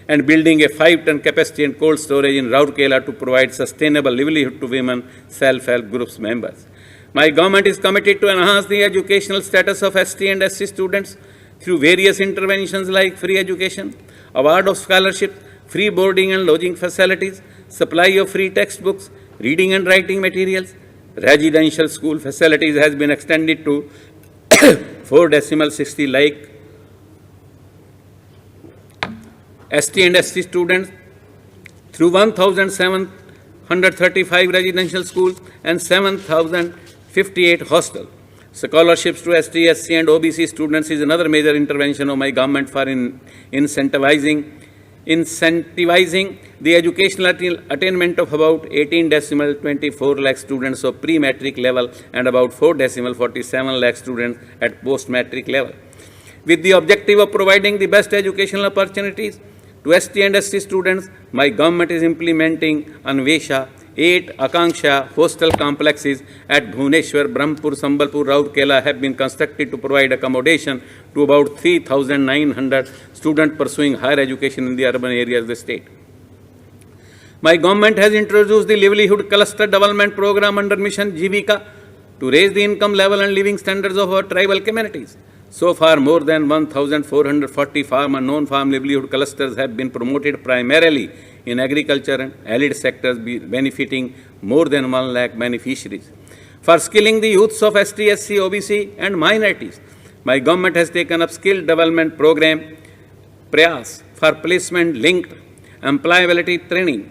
and building a 5-ton capacity and cold storage in Rourkela to provide sustainable livelihood to women self-help groups members. My government is committed to enhance the educational status of ST and SC students through various interventions like free education, award of scholarships, free boarding and lodging facilities, supply of free textbooks, reading and writing materials. Residential school facilities has been extended to 4.60 lakh ST and SC students through 1,735 residential schools and 7,058 hostels. Scholarships to ST, SC and OBC students is another major intervention of my government for incentivizing the educational attainment of about 18.24 lakh students of pre-matric level and about 4.47 lakh students at post-matric level. With the objective of providing the best educational opportunities to ST and SC students, my government is implementing Anvesha 8 Akanksha hostel complexes at Bhubaneswar, Brahmpur, Sambalpur, Rourkela have been constructed to provide accommodation to about 3,900 students pursuing higher education in the urban areas of the state. My government has introduced the Livelihood Cluster Development Program under Mission Jivika to raise the income level and living standards of our tribal communities. So far, more than 1,440 farm and non-farm livelihood clusters have been promoted primarily in agriculture and allied sectors, benefiting more than 1 lakh beneficiaries. For skilling the youths of ST, SC, OBC and minorities, my government has taken up skill development program Prayas for placement-linked employability training.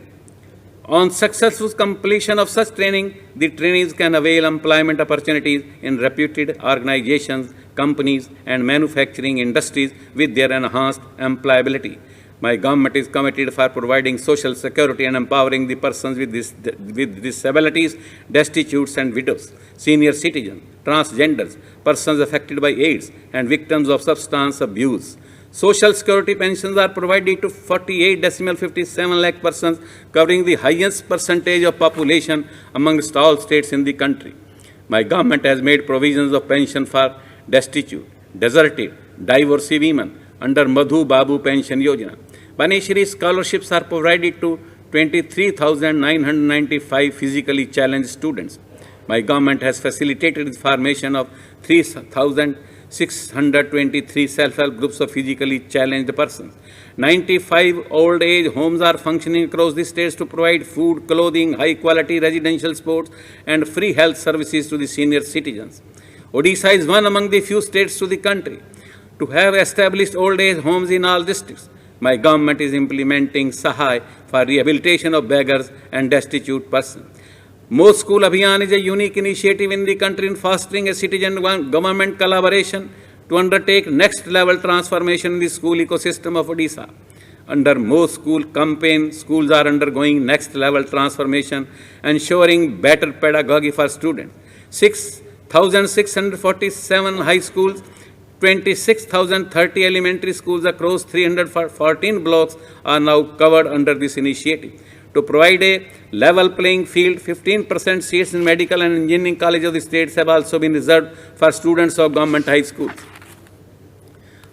On successful completion of such training, the trainees can avail employment opportunities in reputed organizations, companies and manufacturing industries with their enhanced employability. My government is committed for providing social security and empowering the persons with disabilities, destitutes and widows, senior citizens, transgenders, persons affected by AIDS and victims of substance abuse. Social security pensions are provided to 48.57 lakh persons, covering the highest percentage of population amongst all states in the country. My government has made provisions of pension for destitute, deserted, divorcee women under Madhu Babu Pension Yojana. Beneficiary scholarships are provided to 23,995 physically challenged students. My government has facilitated the formation of 3,623 self-help groups of physically challenged persons. 95 old age homes are functioning across the states to provide food, clothing, high quality residential sports and free health services to the senior citizens. Odisha is one among the few states to the country to have established old age homes in all districts. My government is implementing Sahai for rehabilitation of beggars and destitute persons. Mo School Abhiyan is a unique initiative in the country in fostering a citizen-government collaboration to undertake next-level transformation in the school ecosystem of Odisha. Under Mo School campaign, schools are undergoing next-level transformation, ensuring better pedagogy for students. 6,647 high schools, 26,030 elementary schools across 314 blocks are now covered under this initiative. To provide a level playing field, 15% seats in medical and engineering colleges of the states have also been reserved for students of government high schools.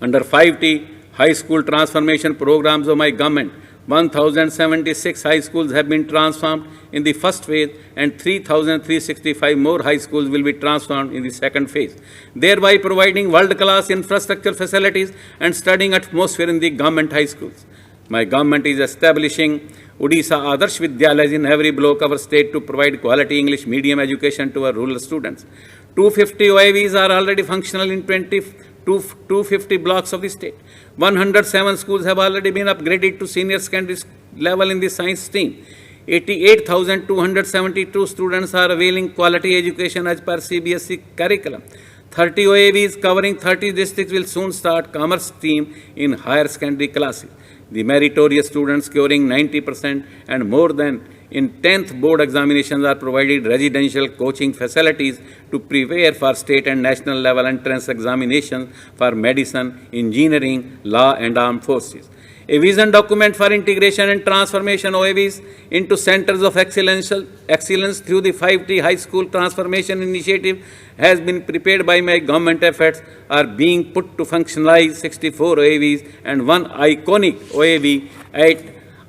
Under 5T high school transformation programs of my government, 1,076 high schools have been transformed in the first phase and 3,365 more high schools will be transformed in the second phase, thereby providing world-class infrastructure facilities and studying atmosphere in the government high schools. My government is establishing Odisha Adarsh Vidyalayas in every block of our state to provide quality English medium education to our rural students. 250 OAVs are already functional in 250 blocks of the state. 107 schools have already been upgraded to senior secondary level in the science stream. 88,272 students are availing quality education as per CBSE curriculum. 30 OAVs covering 30 districts will soon start commerce stream in higher secondary classes. The meritorious students scoring 90% and more than in 10th board examinations are provided residential coaching facilities to prepare for state and national level entrance examinations for medicine, engineering, law and armed forces. A vision document for integration and transformation OAVs into centers of excellence through the 5T High School Transformation Initiative has been prepared by my government efforts are being put to functionalize 64 OAVs and one iconic OAV at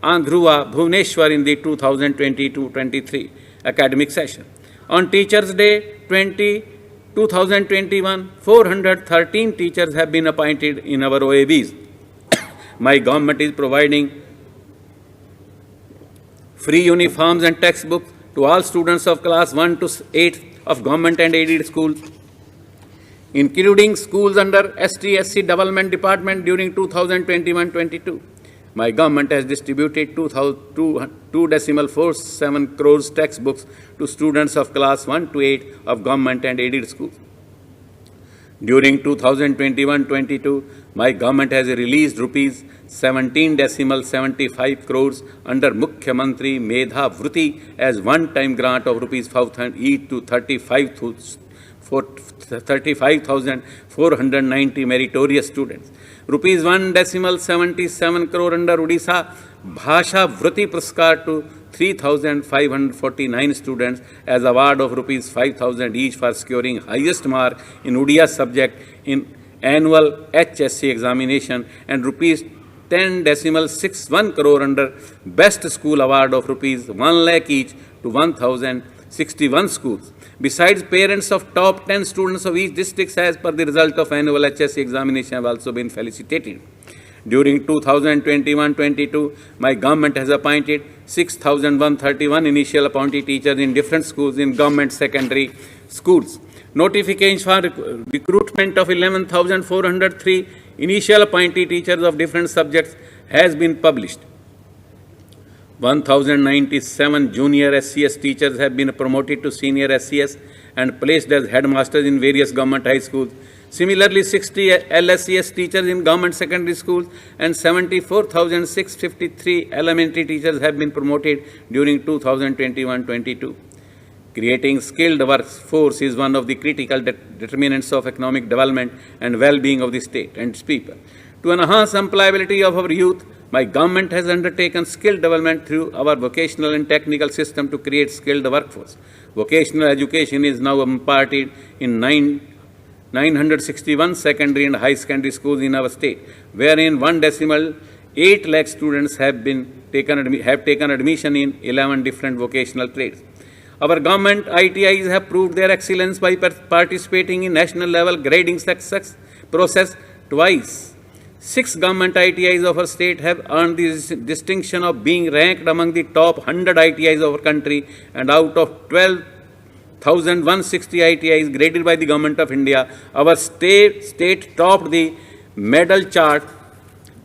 Andhruva, Bhubaneswar in the 2022-23 academic session. On Teachers' Day 2021, 413 teachers have been appointed in our OAVs. My government is providing free uniforms and textbooks to all students of class 1 to 8 of government and aided schools, including schools under ST/SC Development Department during 2021-22. My government has distributed 2.47 crores textbooks to students of class 1 to 8 of government and aided schools. During 2021-22, my government has released rupees 17.75 crores under Mukhyamantri Medha Vruti as one-time grant of rupees 5,000 each to 35,490 meritorious students. Rupees 1.77 crore under Odisha Bhasha Vruti Praskar to 3,549 students as award of rupees 5,000 each for securing highest mark in Odia subject in annual HSC examination, and rupees 10.61 crore under Best School Award of rupees 1 lakh each to 1,061 schools. Besides, parents of top 10 students of each district as per the result of annual HSC examination have also been felicitated. During 2021-22, my government has appointed 6,131 initial appointee teachers in different schools in government secondary schools. Notifications for recruitment of 11,403 initial appointee teachers of different subjects has been published. 1,097 junior SCS teachers have been promoted to senior SCS and placed as headmasters in various government high schools. Similarly, 60 LSCS teachers in government secondary schools and 74,653 elementary teachers have been promoted during 2021-22. Creating skilled workforce is one of the critical determinants of economic development and well-being of the state and its people. To enhance employability of our youth, my government has undertaken skill development through our vocational and technical system to create skilled workforce. Vocational education is now imparted in 961 secondary and high secondary schools in our state, wherein 1.8 lakh students have taken admission in 11 different vocational trades. Our government ITIs have proved their excellence by participating in national level grading success process twice. 6 government ITIs of our state have earned the distinction of being ranked among the top 100 ITIs of our country, and out of 12 1,160 ITIs graded by the Government of India. Our state topped the medal chart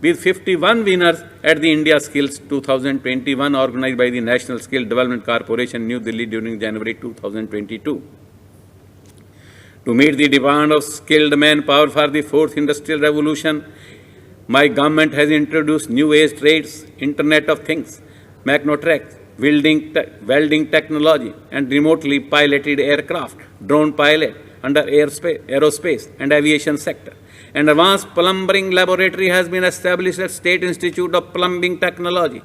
with 51 winners at the India Skills 2021 organized by the National Skill Development Corporation, New Delhi during January 2022. To meet the demand of skilled manpower for the fourth industrial revolution, my government has introduced new age trades, Internet of Things, Magnotrack, welding technology, and remotely piloted aircraft, drone pilot under aerospace and aviation sector. An advanced plumbing laboratory has been established at State Institute of Plumbing Technology,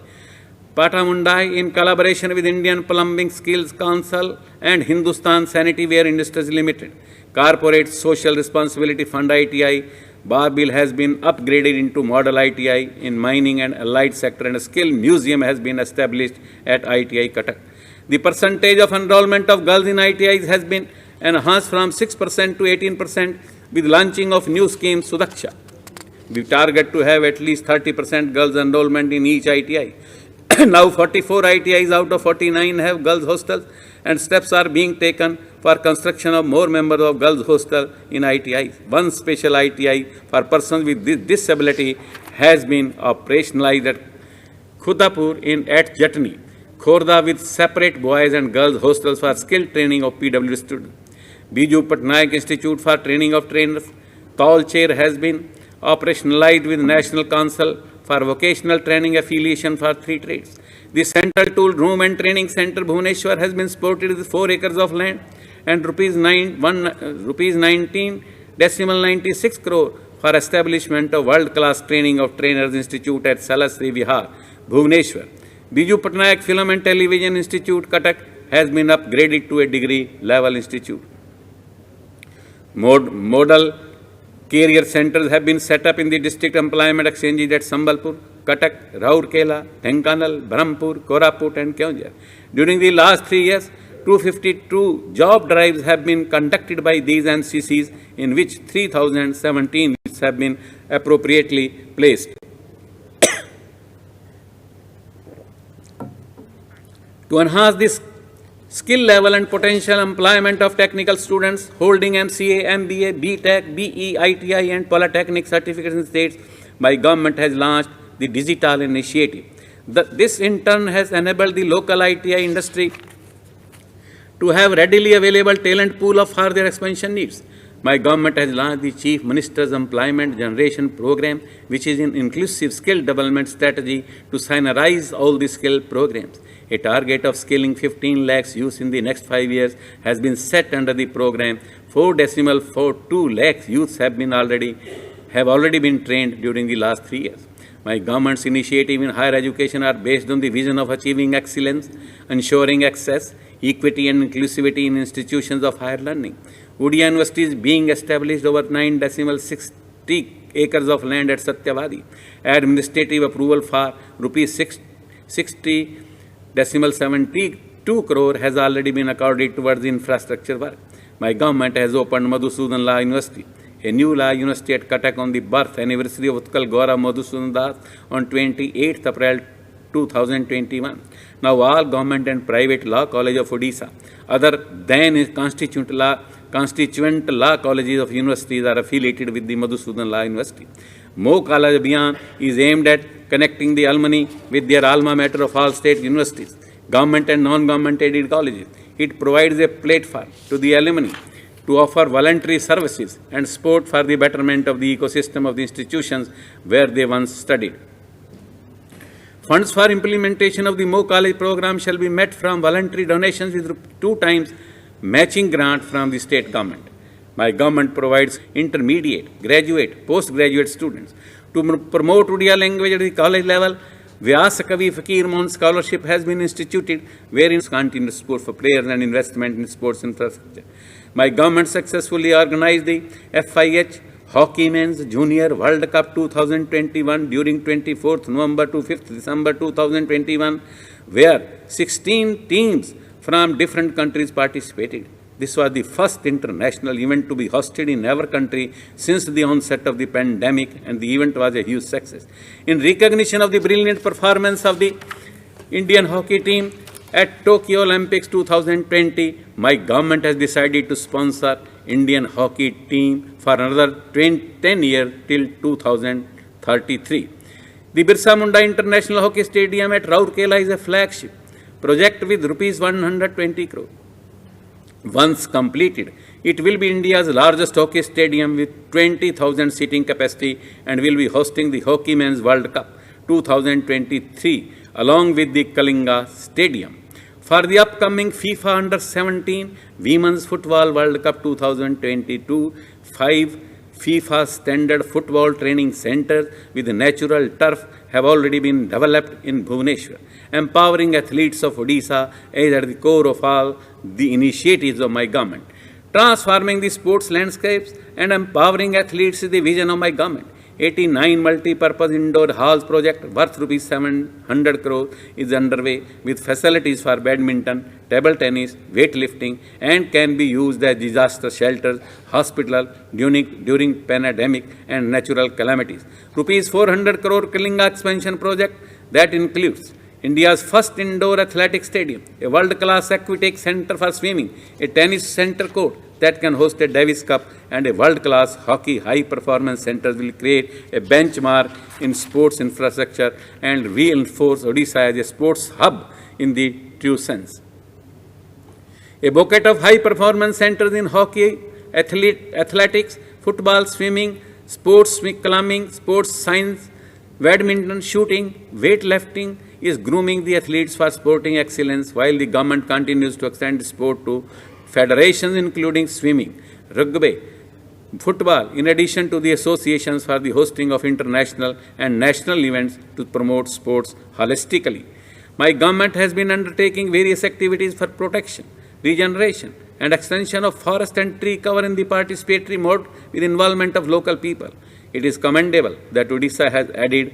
Patamundai, in collaboration with Indian Plumbing Skills Council and Hindustan Sanitary Ware Industries Limited. Corporate Social Responsibility Fund ITI, Barbil has been upgraded into Model ITI in mining and allied sector, and a skill museum has been established at ITI Cuttack. The percentage of enrollment of girls in ITIs has been enhanced from 6% to 18% with launching of new scheme Sudaksha. We target to have at least 30% girls enrollment in each ITI. Now 44 ITIs out of 49 have girls hostels, and steps are being taken for construction of more members of girls hostel in ITIs. One special ITI for persons with disability has been operationalized at Khudapur at Jatni, Khorda, with separate boys and girls hostels for skill training of PW students. Biju Patnaik Institute for Training of Trainers, Talcher, has been operationalized with National Council for Vocational Training Affiliation for 3 trades. The Central Tool Room and Training Center Bhubaneswar has been supported with 4 acres of land and rupees 19.96 crore for establishment of world-class training of trainers institute at Salasri Vihar, Bhubaneswar. Biju Patnaik Film and Television Institute, Cuttack, has been upgraded to a degree level institute. Model career centers have been set up in the district employment exchanges at Sambalpur, Cuttack, Raurkela, Dhenkanal, Brahmpur, Koraput, and Keonjhar. During the last 3 years, 252 job drives have been conducted by these NCCs, in which 3,017 youths have been appropriately placed. To enhance this skill level and potential employment of technical students holding MCA, MBA, BTech, BE, ITI, and Polytechnic certificates in states, my government has launched the Digital Initiative. This in turn has enabled the local ITI industry to have readily available talent pool for their expansion needs. My government has launched the Chief Minister's Employment Generation Program, which is an inclusive skill development strategy to synergize all the skill programs. A target of skilling 15 lakhs youths in the next 5 years has been set under the program. 4.42 lakhs youths have already been trained during the last 3 years. My government's initiative in higher education are based on the vision of achieving excellence, ensuring access, equity, and inclusivity in institutions of higher learning. Odia University is being established over 9.60 acres of land at Satyavadi. Administrative approval for rupees 60.72 crore has already been accorded towards the infrastructure work. My government has opened Madhusudan Law University, a new law university at Cuttack, on the birth anniversary of Utkal Gaurav Madhusudan Das on 28th April 2021. Now all government and private law college of Odisha, other than constituent law colleges of universities, are affiliated with the Madhusudan Law University. Mo College Abhiyan is aimed at connecting the alumni with their alma mater of all state universities, government and non-government aided colleges. It provides a platform to the alumni to offer voluntary services and support for the betterment of the ecosystem of the institutions where they once studied. Funds for implementation of the Mo College program shall be met from voluntary donations with 2 times matching grant from the state government. My government provides intermediate, graduate, postgraduate students. To promote Odia language at the college level, Vyasa Kavi Fakir Mon Scholarship has been instituted, wherein continuous support for players and investment in sports infrastructure. My government successfully organized the FIH Hockey Men's Junior World Cup 2021 during 24th November to 5th December 2021, where 16 teams from different countries participated. This was the first international event to be hosted in our country since the onset of the pandemic, and the event was a huge success. In recognition of the brilliant performance of the Indian hockey team, At Tokyo Olympics 2020, my government has decided to sponsor Indian hockey team for another 10 years till 2033. The Birsa Munda International Hockey Stadium at Rourkela is a flagship project with Rs 120 crore. Once completed, it will be India's largest hockey stadium with 20,000 seating capacity and will be hosting the Hockey Men's World Cup 2023 along with the Kalinga Stadium. For the upcoming FIFA Under-17 Women's Football World Cup 2022, 5 FIFA standard football training centers with natural turf have already been developed in Bhubaneswar. Empowering athletes of Odisha is at the core of all the initiatives of my government. Transforming the sports landscapes and empowering athletes is the vision of my government. 89 multi-purpose indoor halls project worth Rs 700 crore is underway with facilities for badminton, table tennis, weightlifting and can be used as disaster shelters, hospital during pandemic and natural calamities. Rs 400 crore Kalinga expansion project that includes India's first indoor athletic stadium, a world-class aquatic center for swimming, a tennis center court that can host a Davis Cup, and a world-class hockey high-performance center will create a benchmark in sports infrastructure and reinforce Odisha as a sports hub in the true sense. A bouquet of high-performance centers in hockey, athletics, football, swimming, sports climbing, sports science, badminton, shooting, weightlifting is grooming the athletes for sporting excellence while the government continues to extend sport to federations including swimming, rugby, football, in addition to the associations for the hosting of international and national events to promote sports holistically. My government has been undertaking various activities for protection, regeneration, and extension of forest and tree cover in the participatory mode with involvement of local people. It is commendable that Odisha has added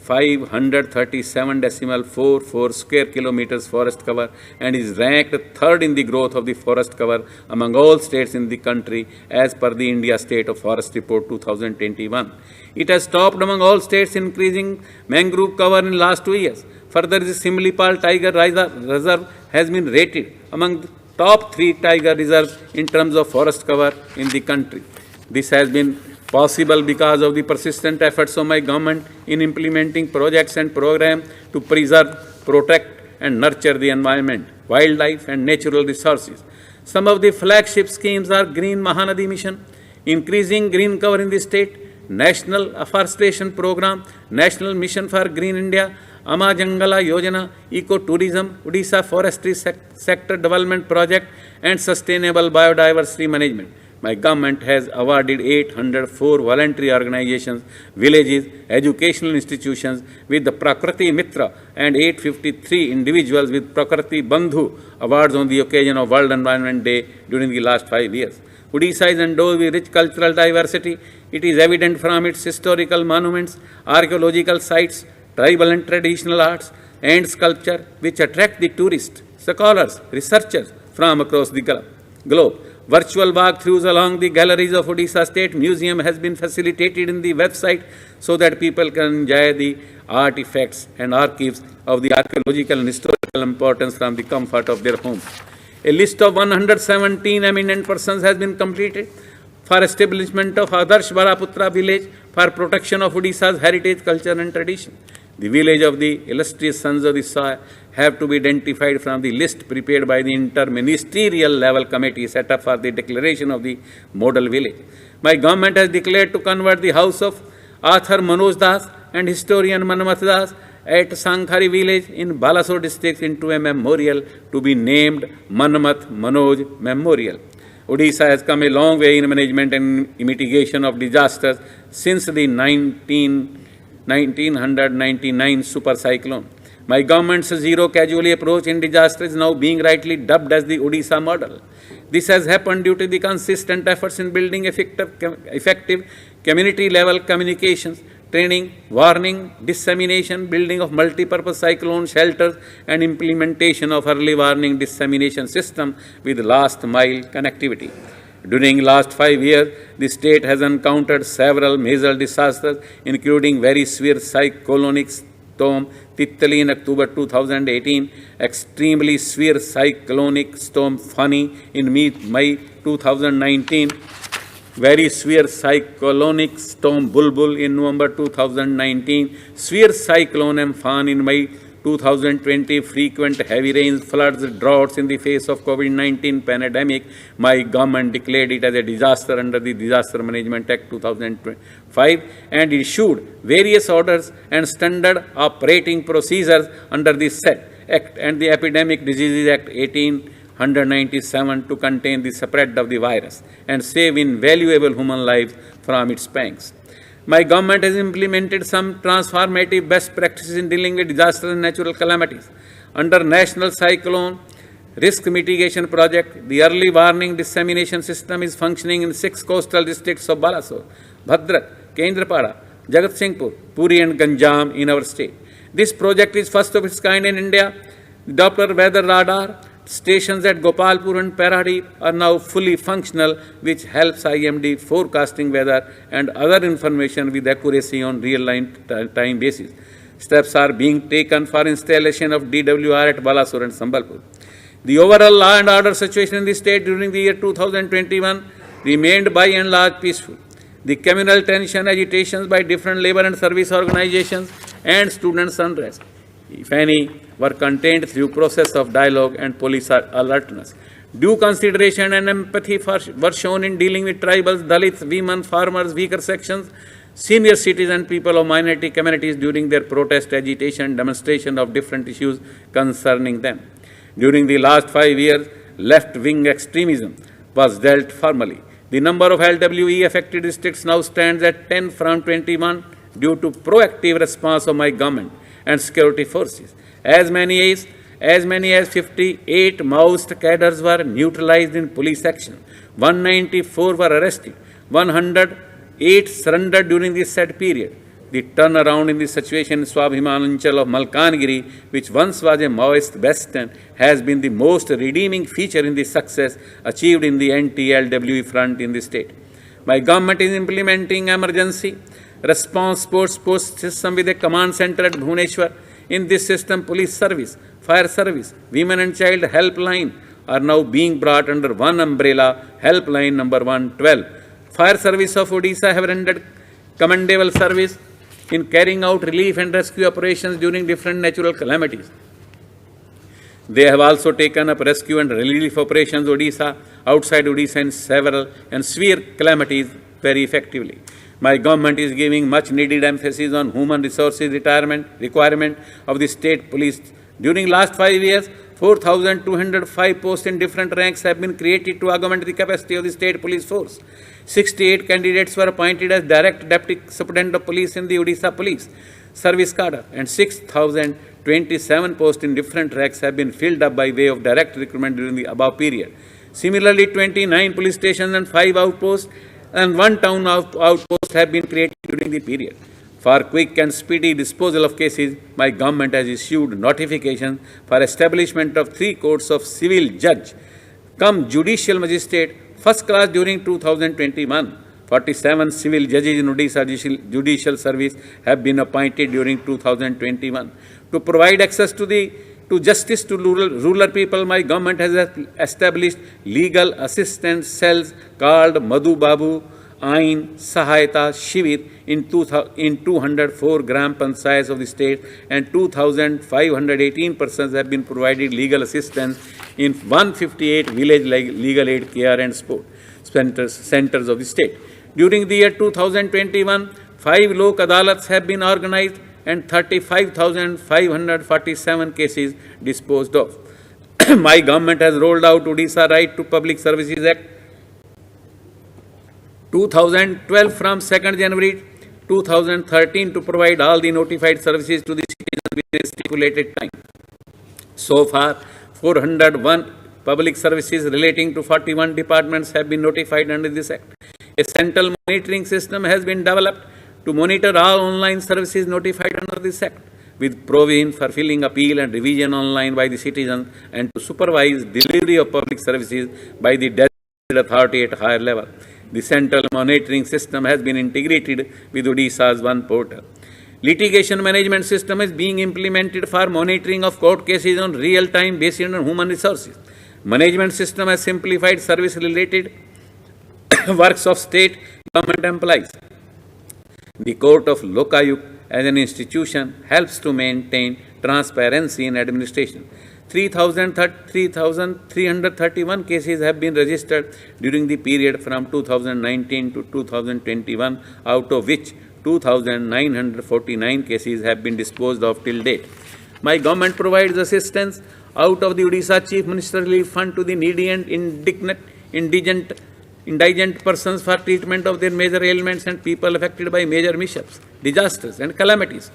537.44 square kilometers forest cover and is ranked third in the growth of the forest cover among all states in the country as per the India State of Forest Report 2021. It has topped among all states increasing mangrove cover in last 2 years. Further, the Simlipal Tiger Reserve has been rated among the top 3 tiger reserves in terms of forest cover in the country. This has been possible because of the persistent efforts of my government in implementing projects and programs to preserve, protect and nurture the environment, wildlife and natural resources. Some of the flagship schemes are Green Mahanadi Mission, increasing green cover in the state, National Afforestation Program, National Mission for Green India, Ama Jangala Yojana, Eco-Tourism, Odisha Forestry Sector Development Project and Sustainable Biodiversity Management. My government has awarded 804 voluntary organizations, villages, educational institutions with the Prakriti Mitra and 853 individuals with Prakriti Bandhu awards on the occasion of World Environment Day during the last 5 years. Odisha is endowed with rich cultural diversity. It is evident from its historical monuments, archaeological sites, tribal and traditional arts and sculpture which attract the tourists, scholars, researchers from across the globe. Virtual walkthroughs along the galleries of Odisha State Museum has been facilitated in the website so that people can enjoy the artifacts and archives of the archaeological and historical importance from the comfort of their homes. A list of 117 eminent persons has been completed for establishment of Adarsh Baraputra village for protection of Odisha's heritage, culture and tradition. The village of the illustrious sons of the soil have to be identified from the list prepared by the interministerial level committee set up for the declaration of the model village. My government has declared to convert the house of author Manoj Das and historian Manamath Das at Sankhari village in Balasore district into a memorial to be named Manamath Manoj Memorial. Odisha has come a long way in management and mitigation of disasters since the 1999 super cyclone. My government's zero casualty approach in disaster is now being rightly dubbed as the Odisha model. This has happened due to the consistent efforts in building effective community-level communications, training, warning, dissemination, building of multi-purpose cyclone shelters, and implementation of early warning dissemination system with last-mile connectivity. During last 5 years, the state has encountered several major disasters, including very severe cyclonic storm Titali in October 2018, extremely severe cyclonic storm Fani in May 2019, very severe cyclonic storm Bulbul in November 2019, severe cyclone Amphan in May 2020, frequent heavy rains, floods, droughts in the face of COVID-19 pandemic. My government declared it as a disaster under the Disaster Management Act 2005 and issued various orders and standard operating procedures under the said Act and the Epidemic Diseases Act 1897 to contain the spread of the virus and save invaluable human lives from its pangs. My government has implemented some transformative best practices in dealing with disasters and natural calamities. Under National Cyclone Risk Mitigation Project, the early warning dissemination system is functioning in 6 coastal districts of Balasore, Bhadrak, Kendrapada, Jagatsinghpur, Puri and Ganjam in our state. This project is first of its kind in India. The Doppler weather radar stations at Gopalpur and Paradip are now fully functional, which helps IMD forecasting weather and other information with accuracy on real-time basis. Steps are being taken for installation of DWR at Balasore and Sambalpur. The overall law and order situation in the state during the year 2021 remained by and large peaceful. The communal tension, agitations by different labor and service organizations and students' unrest, if any, were contained through process of dialogue and police alertness. Due consideration and empathy were shown in dealing with tribals, Dalits, women, farmers, weaker sections, senior citizens, people of minority communities during their protest, agitation, demonstration of different issues concerning them. During the last 5 years, left-wing extremism was dealt formally. The number of LWE affected districts now stands at 10 from 21 due to proactive response of my government and security forces. As many as 58 Maoist cadres were neutralized in police action. 194 were arrested. 108 surrendered during this said period. The turnaround in the situation in Swabhiman Anchal of Malkangiri, which once was a Maoist bastion, has been the most redeeming feature in the success achieved in the anti-LWE front in the state. My government is implementing emergency response sports post system with a command center at Bhubaneswar. In this system, police service, fire service, women and child helpline are now being brought under one umbrella, helpline number 112. Fire service of Odisha have rendered commendable service in carrying out relief and rescue operations during different natural calamities. They have also taken up rescue and relief operations outside Odisha in several and severe calamities very effectively. My government is giving much needed emphasis on human resources requirement of the state police. During last 5 years, 4,205 posts in different ranks have been created to augment the capacity of the state police force. 68 candidates were appointed as direct deputy superintendent of police in the Odisha police service cadre, and 6,027 posts in different ranks have been filled up by way of direct recruitment during the above period. Similarly, 29 police stations and 5 outposts and 1 town outpost have been created during the period. For quick and speedy disposal of cases, my government has issued notification for establishment of 3 courts of civil judge cum judicial magistrate first class during 2021. 47 civil judges in Odisha judicial service have been appointed during 2021. To provide access to justice to rural people, my government has established legal assistance cells called Madhu Babu, Ain, Sahayata, Shivir in 204 Gram Panchayats of the state, and 2,518 persons have been provided legal assistance in 158 village legal aid care and sport centers of the state. During the year 2021, 5 Lok Adalats have been organized and 35,547 cases disposed of. My government has rolled out Odisha Right to Public Services Act 2012 from 2nd January 2013 to provide all the notified services to the citizens within a stipulated time. So far, 401 public services relating to 41 departments have been notified under this Act. A central monitoring system has been developed to monitor all online services notified under this Act, with provision for filling appeal and revision online by the citizens and to supervise delivery of public services by the designated authority at higher level. The central monitoring system has been integrated with Odisha's One Portal. Litigation management system is being implemented for monitoring of court cases on real-time basis on human resources. Management system has simplified service-related works of state government employees. The Court of Lokayuk as an institution helps to maintain transparency in administration. 3,331 cases have been registered during the period from 2019 to 2021, out of which 2,949 cases have been disposed of till date. My government provides assistance out of the Odisha Chief Minister Relief Fund to the needy and indigent persons for treatment of their major ailments and people affected by major mishaps, disasters and calamities.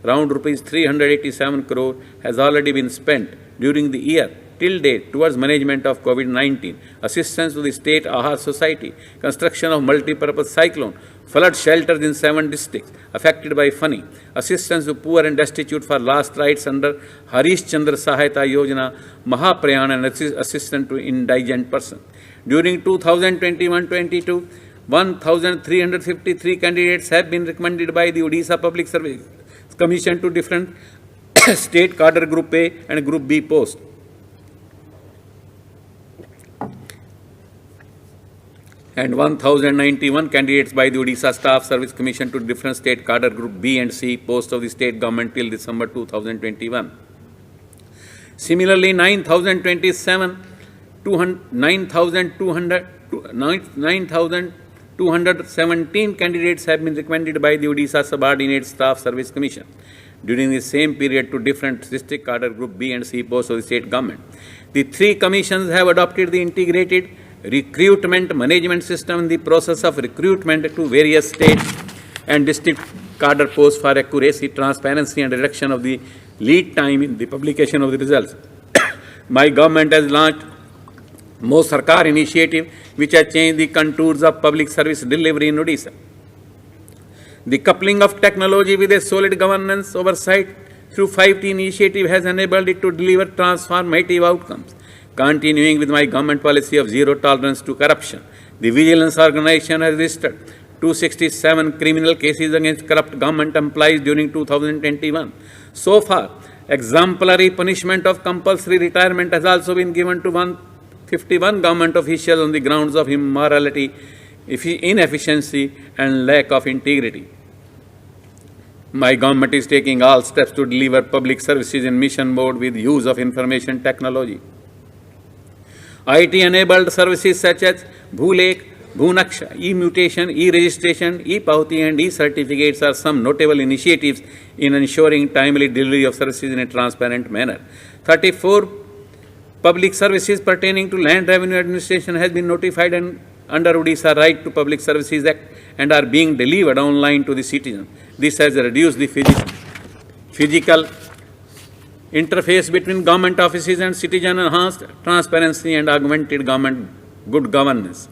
Around rupees 387 crore has already been spent during the year till date towards management of COVID-19, assistance to the state Ahar Society, construction of multi-purpose cyclone, flood shelters in 7 districts affected by Fani, assistance to poor and destitute for last rites under Harish Chandra Sahayata Yojana, Mahaprayan and assistance to indigent persons. During 2021-22, 1,353 candidates have been recommended by the Odisha Public Service Commission to different state cadre Group A and Group B posts. And 1,091 candidates by the Odisha Staff Service Commission to different state cadre Group B and C posts of the state government till December 2021. Similarly, 9,217 candidates have been recommended by the Odisha Subordinate Staff Service Commission during the same period to different district cadre Group B and C posts of the state government. The 3 commissions have adopted the integrated recruitment management system in the process of recruitment to various state and district cadre posts for accuracy, transparency and reduction of the lead time in the publication of the results. My government has launched Mo Sarkar initiative which has changed the contours of public service delivery in Odisha. The coupling of technology with a solid governance oversight through 5T initiative has enabled it to deliver transformative outcomes. Continuing with my government policy of zero tolerance to corruption, the Vigilance Organization has registered 267 criminal cases against corrupt government employees during 2021. So far, exemplary punishment of compulsory retirement has also been given to 151 government officials on the grounds of immorality, inefficiency and lack of integrity. My government is taking all steps to deliver public services in mission mode with use of information technology. IT-enabled services such as Bhulekh, Bhunaksha, e-mutation, e-registration, e-pauti and e-certificates are some notable initiatives in ensuring timely delivery of services in a transparent manner. 34 public services pertaining to land revenue administration has been notified under Odisha Right to Public Services Act and are being delivered online to the citizen. This has reduced the physical interface between government offices and citizen, enhanced transparency and augmented government good governance.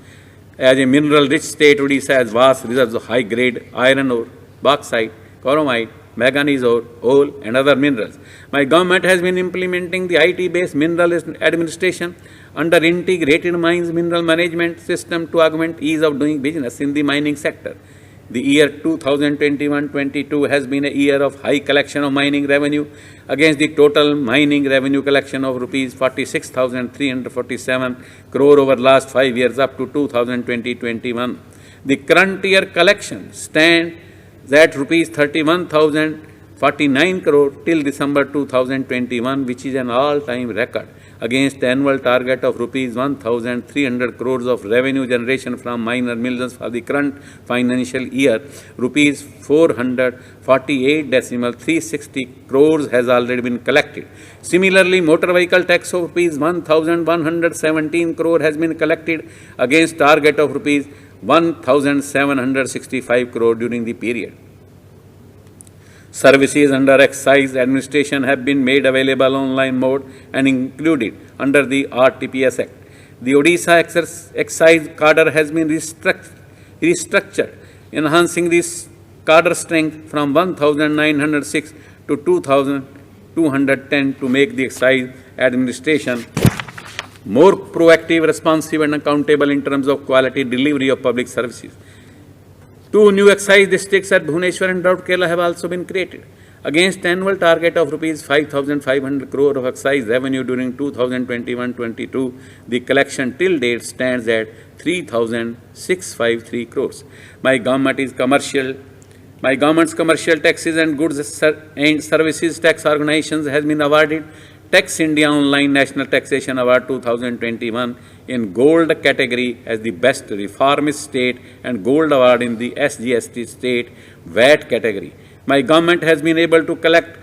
As a mineral-rich state, Odisha has vast reserves of high-grade iron ore, bauxite, chromite, manganese ore, coal and other minerals. My government has been implementing the IT-based mineral administration under integrated mines mineral management system to augment ease of doing business in the mining sector. The year 2021-22 has been a year of high collection of mining revenue against the total mining revenue collection of rupees 46,347 crore over last 5 years up to 2020-21. The current year collection stands at rupees 31,049 crore till December 2021, which is an all-time record against the annual target of rupees 1,300 crores of revenue generation from minor mills for the current financial year. Rupees 448.360 crores has already been collected. Similarly, motor vehicle tax of rupees 1,117 crore has been collected against target of rupees 1,765 crore during the period. Services under excise administration have been made available online mode and included under the RTPS Act. The Odisha excise cadre has been restructured, enhancing this cadre strength from 1,906 to 2,210 to make the excise administration more proactive, responsive and accountable in terms of quality delivery of public services. 2 new excise districts at Bhubaneswar and Rourkela have also been created. Against annual target of rupees 5,500 crore of excise revenue during 2021-22, the collection till date stands at 3,653 crores. My government's commercial taxes and goods and services tax organizations has been awarded Tax India Online National Taxation Award 2021 in gold category as the best reformist state and gold award in the SGST state VAT category. My government has been able to collect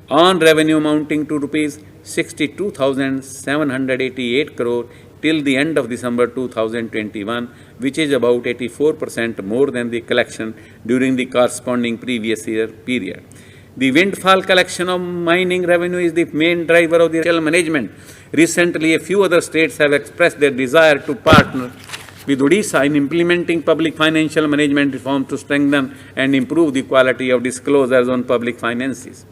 on revenue amounting to rupees 62,788 crore till the end of December 2021, which is about 84% more than the collection during the corresponding previous year period. The windfall collection of mining revenue is the main driver of the financial management. Recently, a few other states have expressed their desire to partner with Odisha in implementing public financial management reform to strengthen and improve the quality of disclosures on public finances.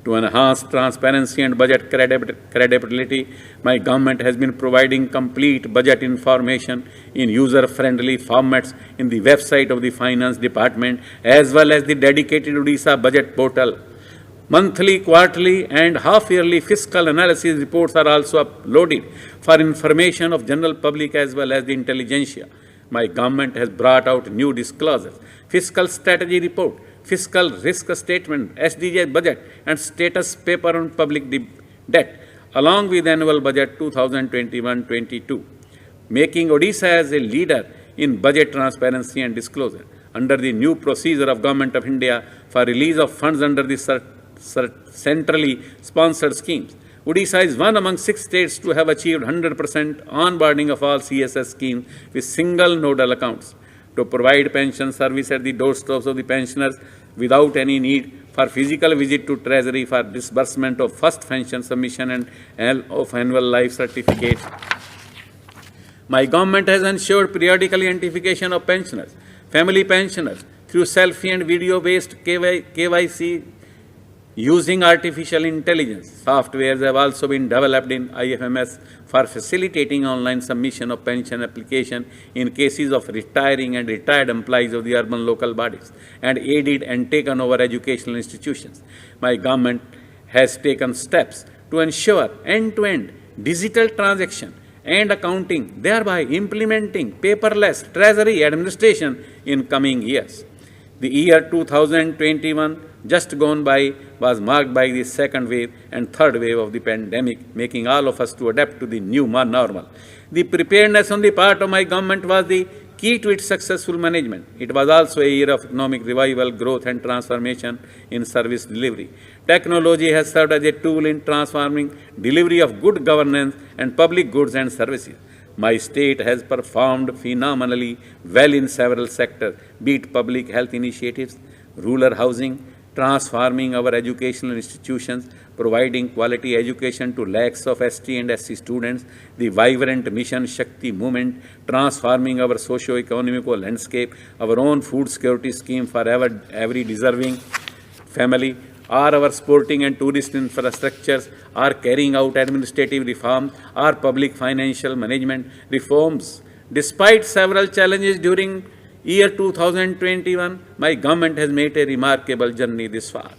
To enhance transparency and budget credibility, my government has been providing complete budget information in user-friendly formats in the website of the Finance Department as well as the dedicated Odisha budget portal. Monthly, quarterly and half-yearly fiscal analysis reports are also uploaded for information of general public as well as the intelligentsia. My government has brought out new disclosures, fiscal strategy report, fiscal risk statement, SDG budget and status paper on public debt along with annual budget 2021-22, making Odisha as a leader in budget transparency and disclosure. Under the new procedure of Government of India for release of funds under the centrally sponsored schemes, Odisha is one among 6 states to have achieved 100% onboarding of all CSS schemes with single nodal accounts to provide pension service at the doorsteps of the pensioners without any need for physical visit to Treasury for disbursement of first pension submission and of annual life certificate. My government has ensured periodical identification of pensioners, family pensioners through selfie and video-based KYC using artificial intelligence. Softwares have also been developed in IFMS for facilitating online submission of pension application in cases of retiring and retired employees of the urban local bodies and aided and taken over educational institutions. My government has taken steps to ensure end-to-end digital transaction and accounting, thereby implementing paperless treasury administration in coming years. The year 2021 just gone by was marked by the second wave and third wave of the pandemic, making all of us to adapt to the new normal. The preparedness on the part of my government was the key to its successful management. It was also a year of economic revival, growth and transformation in service delivery. Technology has served as a tool in transforming delivery of good governance and public goods and services. My state has performed phenomenally well in several sectors, be it public health initiatives, rural housing, transforming our educational institutions, providing quality education to lakhs of ST and SC students, the vibrant Mission Shakti movement, transforming our socio-economical landscape, our own food security scheme for every deserving family, or our sporting and tourist infrastructures, are carrying out administrative reforms, or public financial management reforms. Despite several challenges during year 2021, my government has made a remarkable journey this far.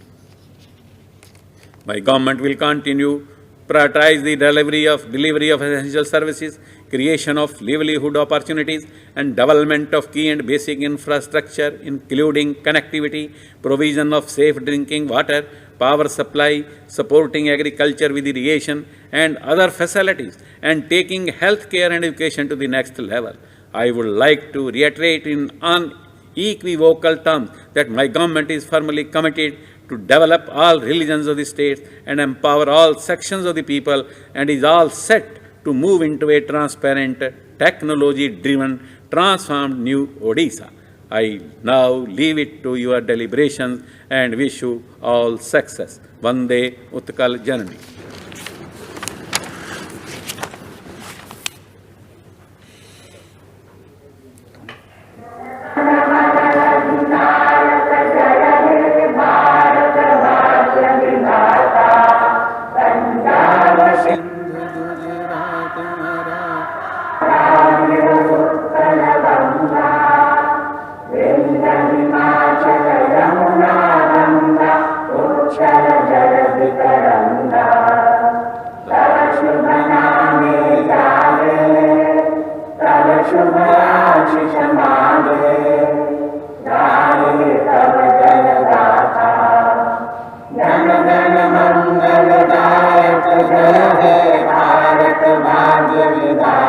My government will continue prioritize the delivery of essential services, creation of livelihood opportunities, and development of key and basic infrastructure, including connectivity, provision of safe drinking water, power supply, supporting agriculture with irrigation, and other facilities, and taking health care and education to the next level. I would like to reiterate in unequivocal terms that my government is firmly committed to develop all religions of the state and empower all sections of the people, and is all set to move into a transparent, technology-driven, transformed new Odisha. I now leave it to your deliberations and wish you all success. Vande Utkal Janani. Vrinda विदाय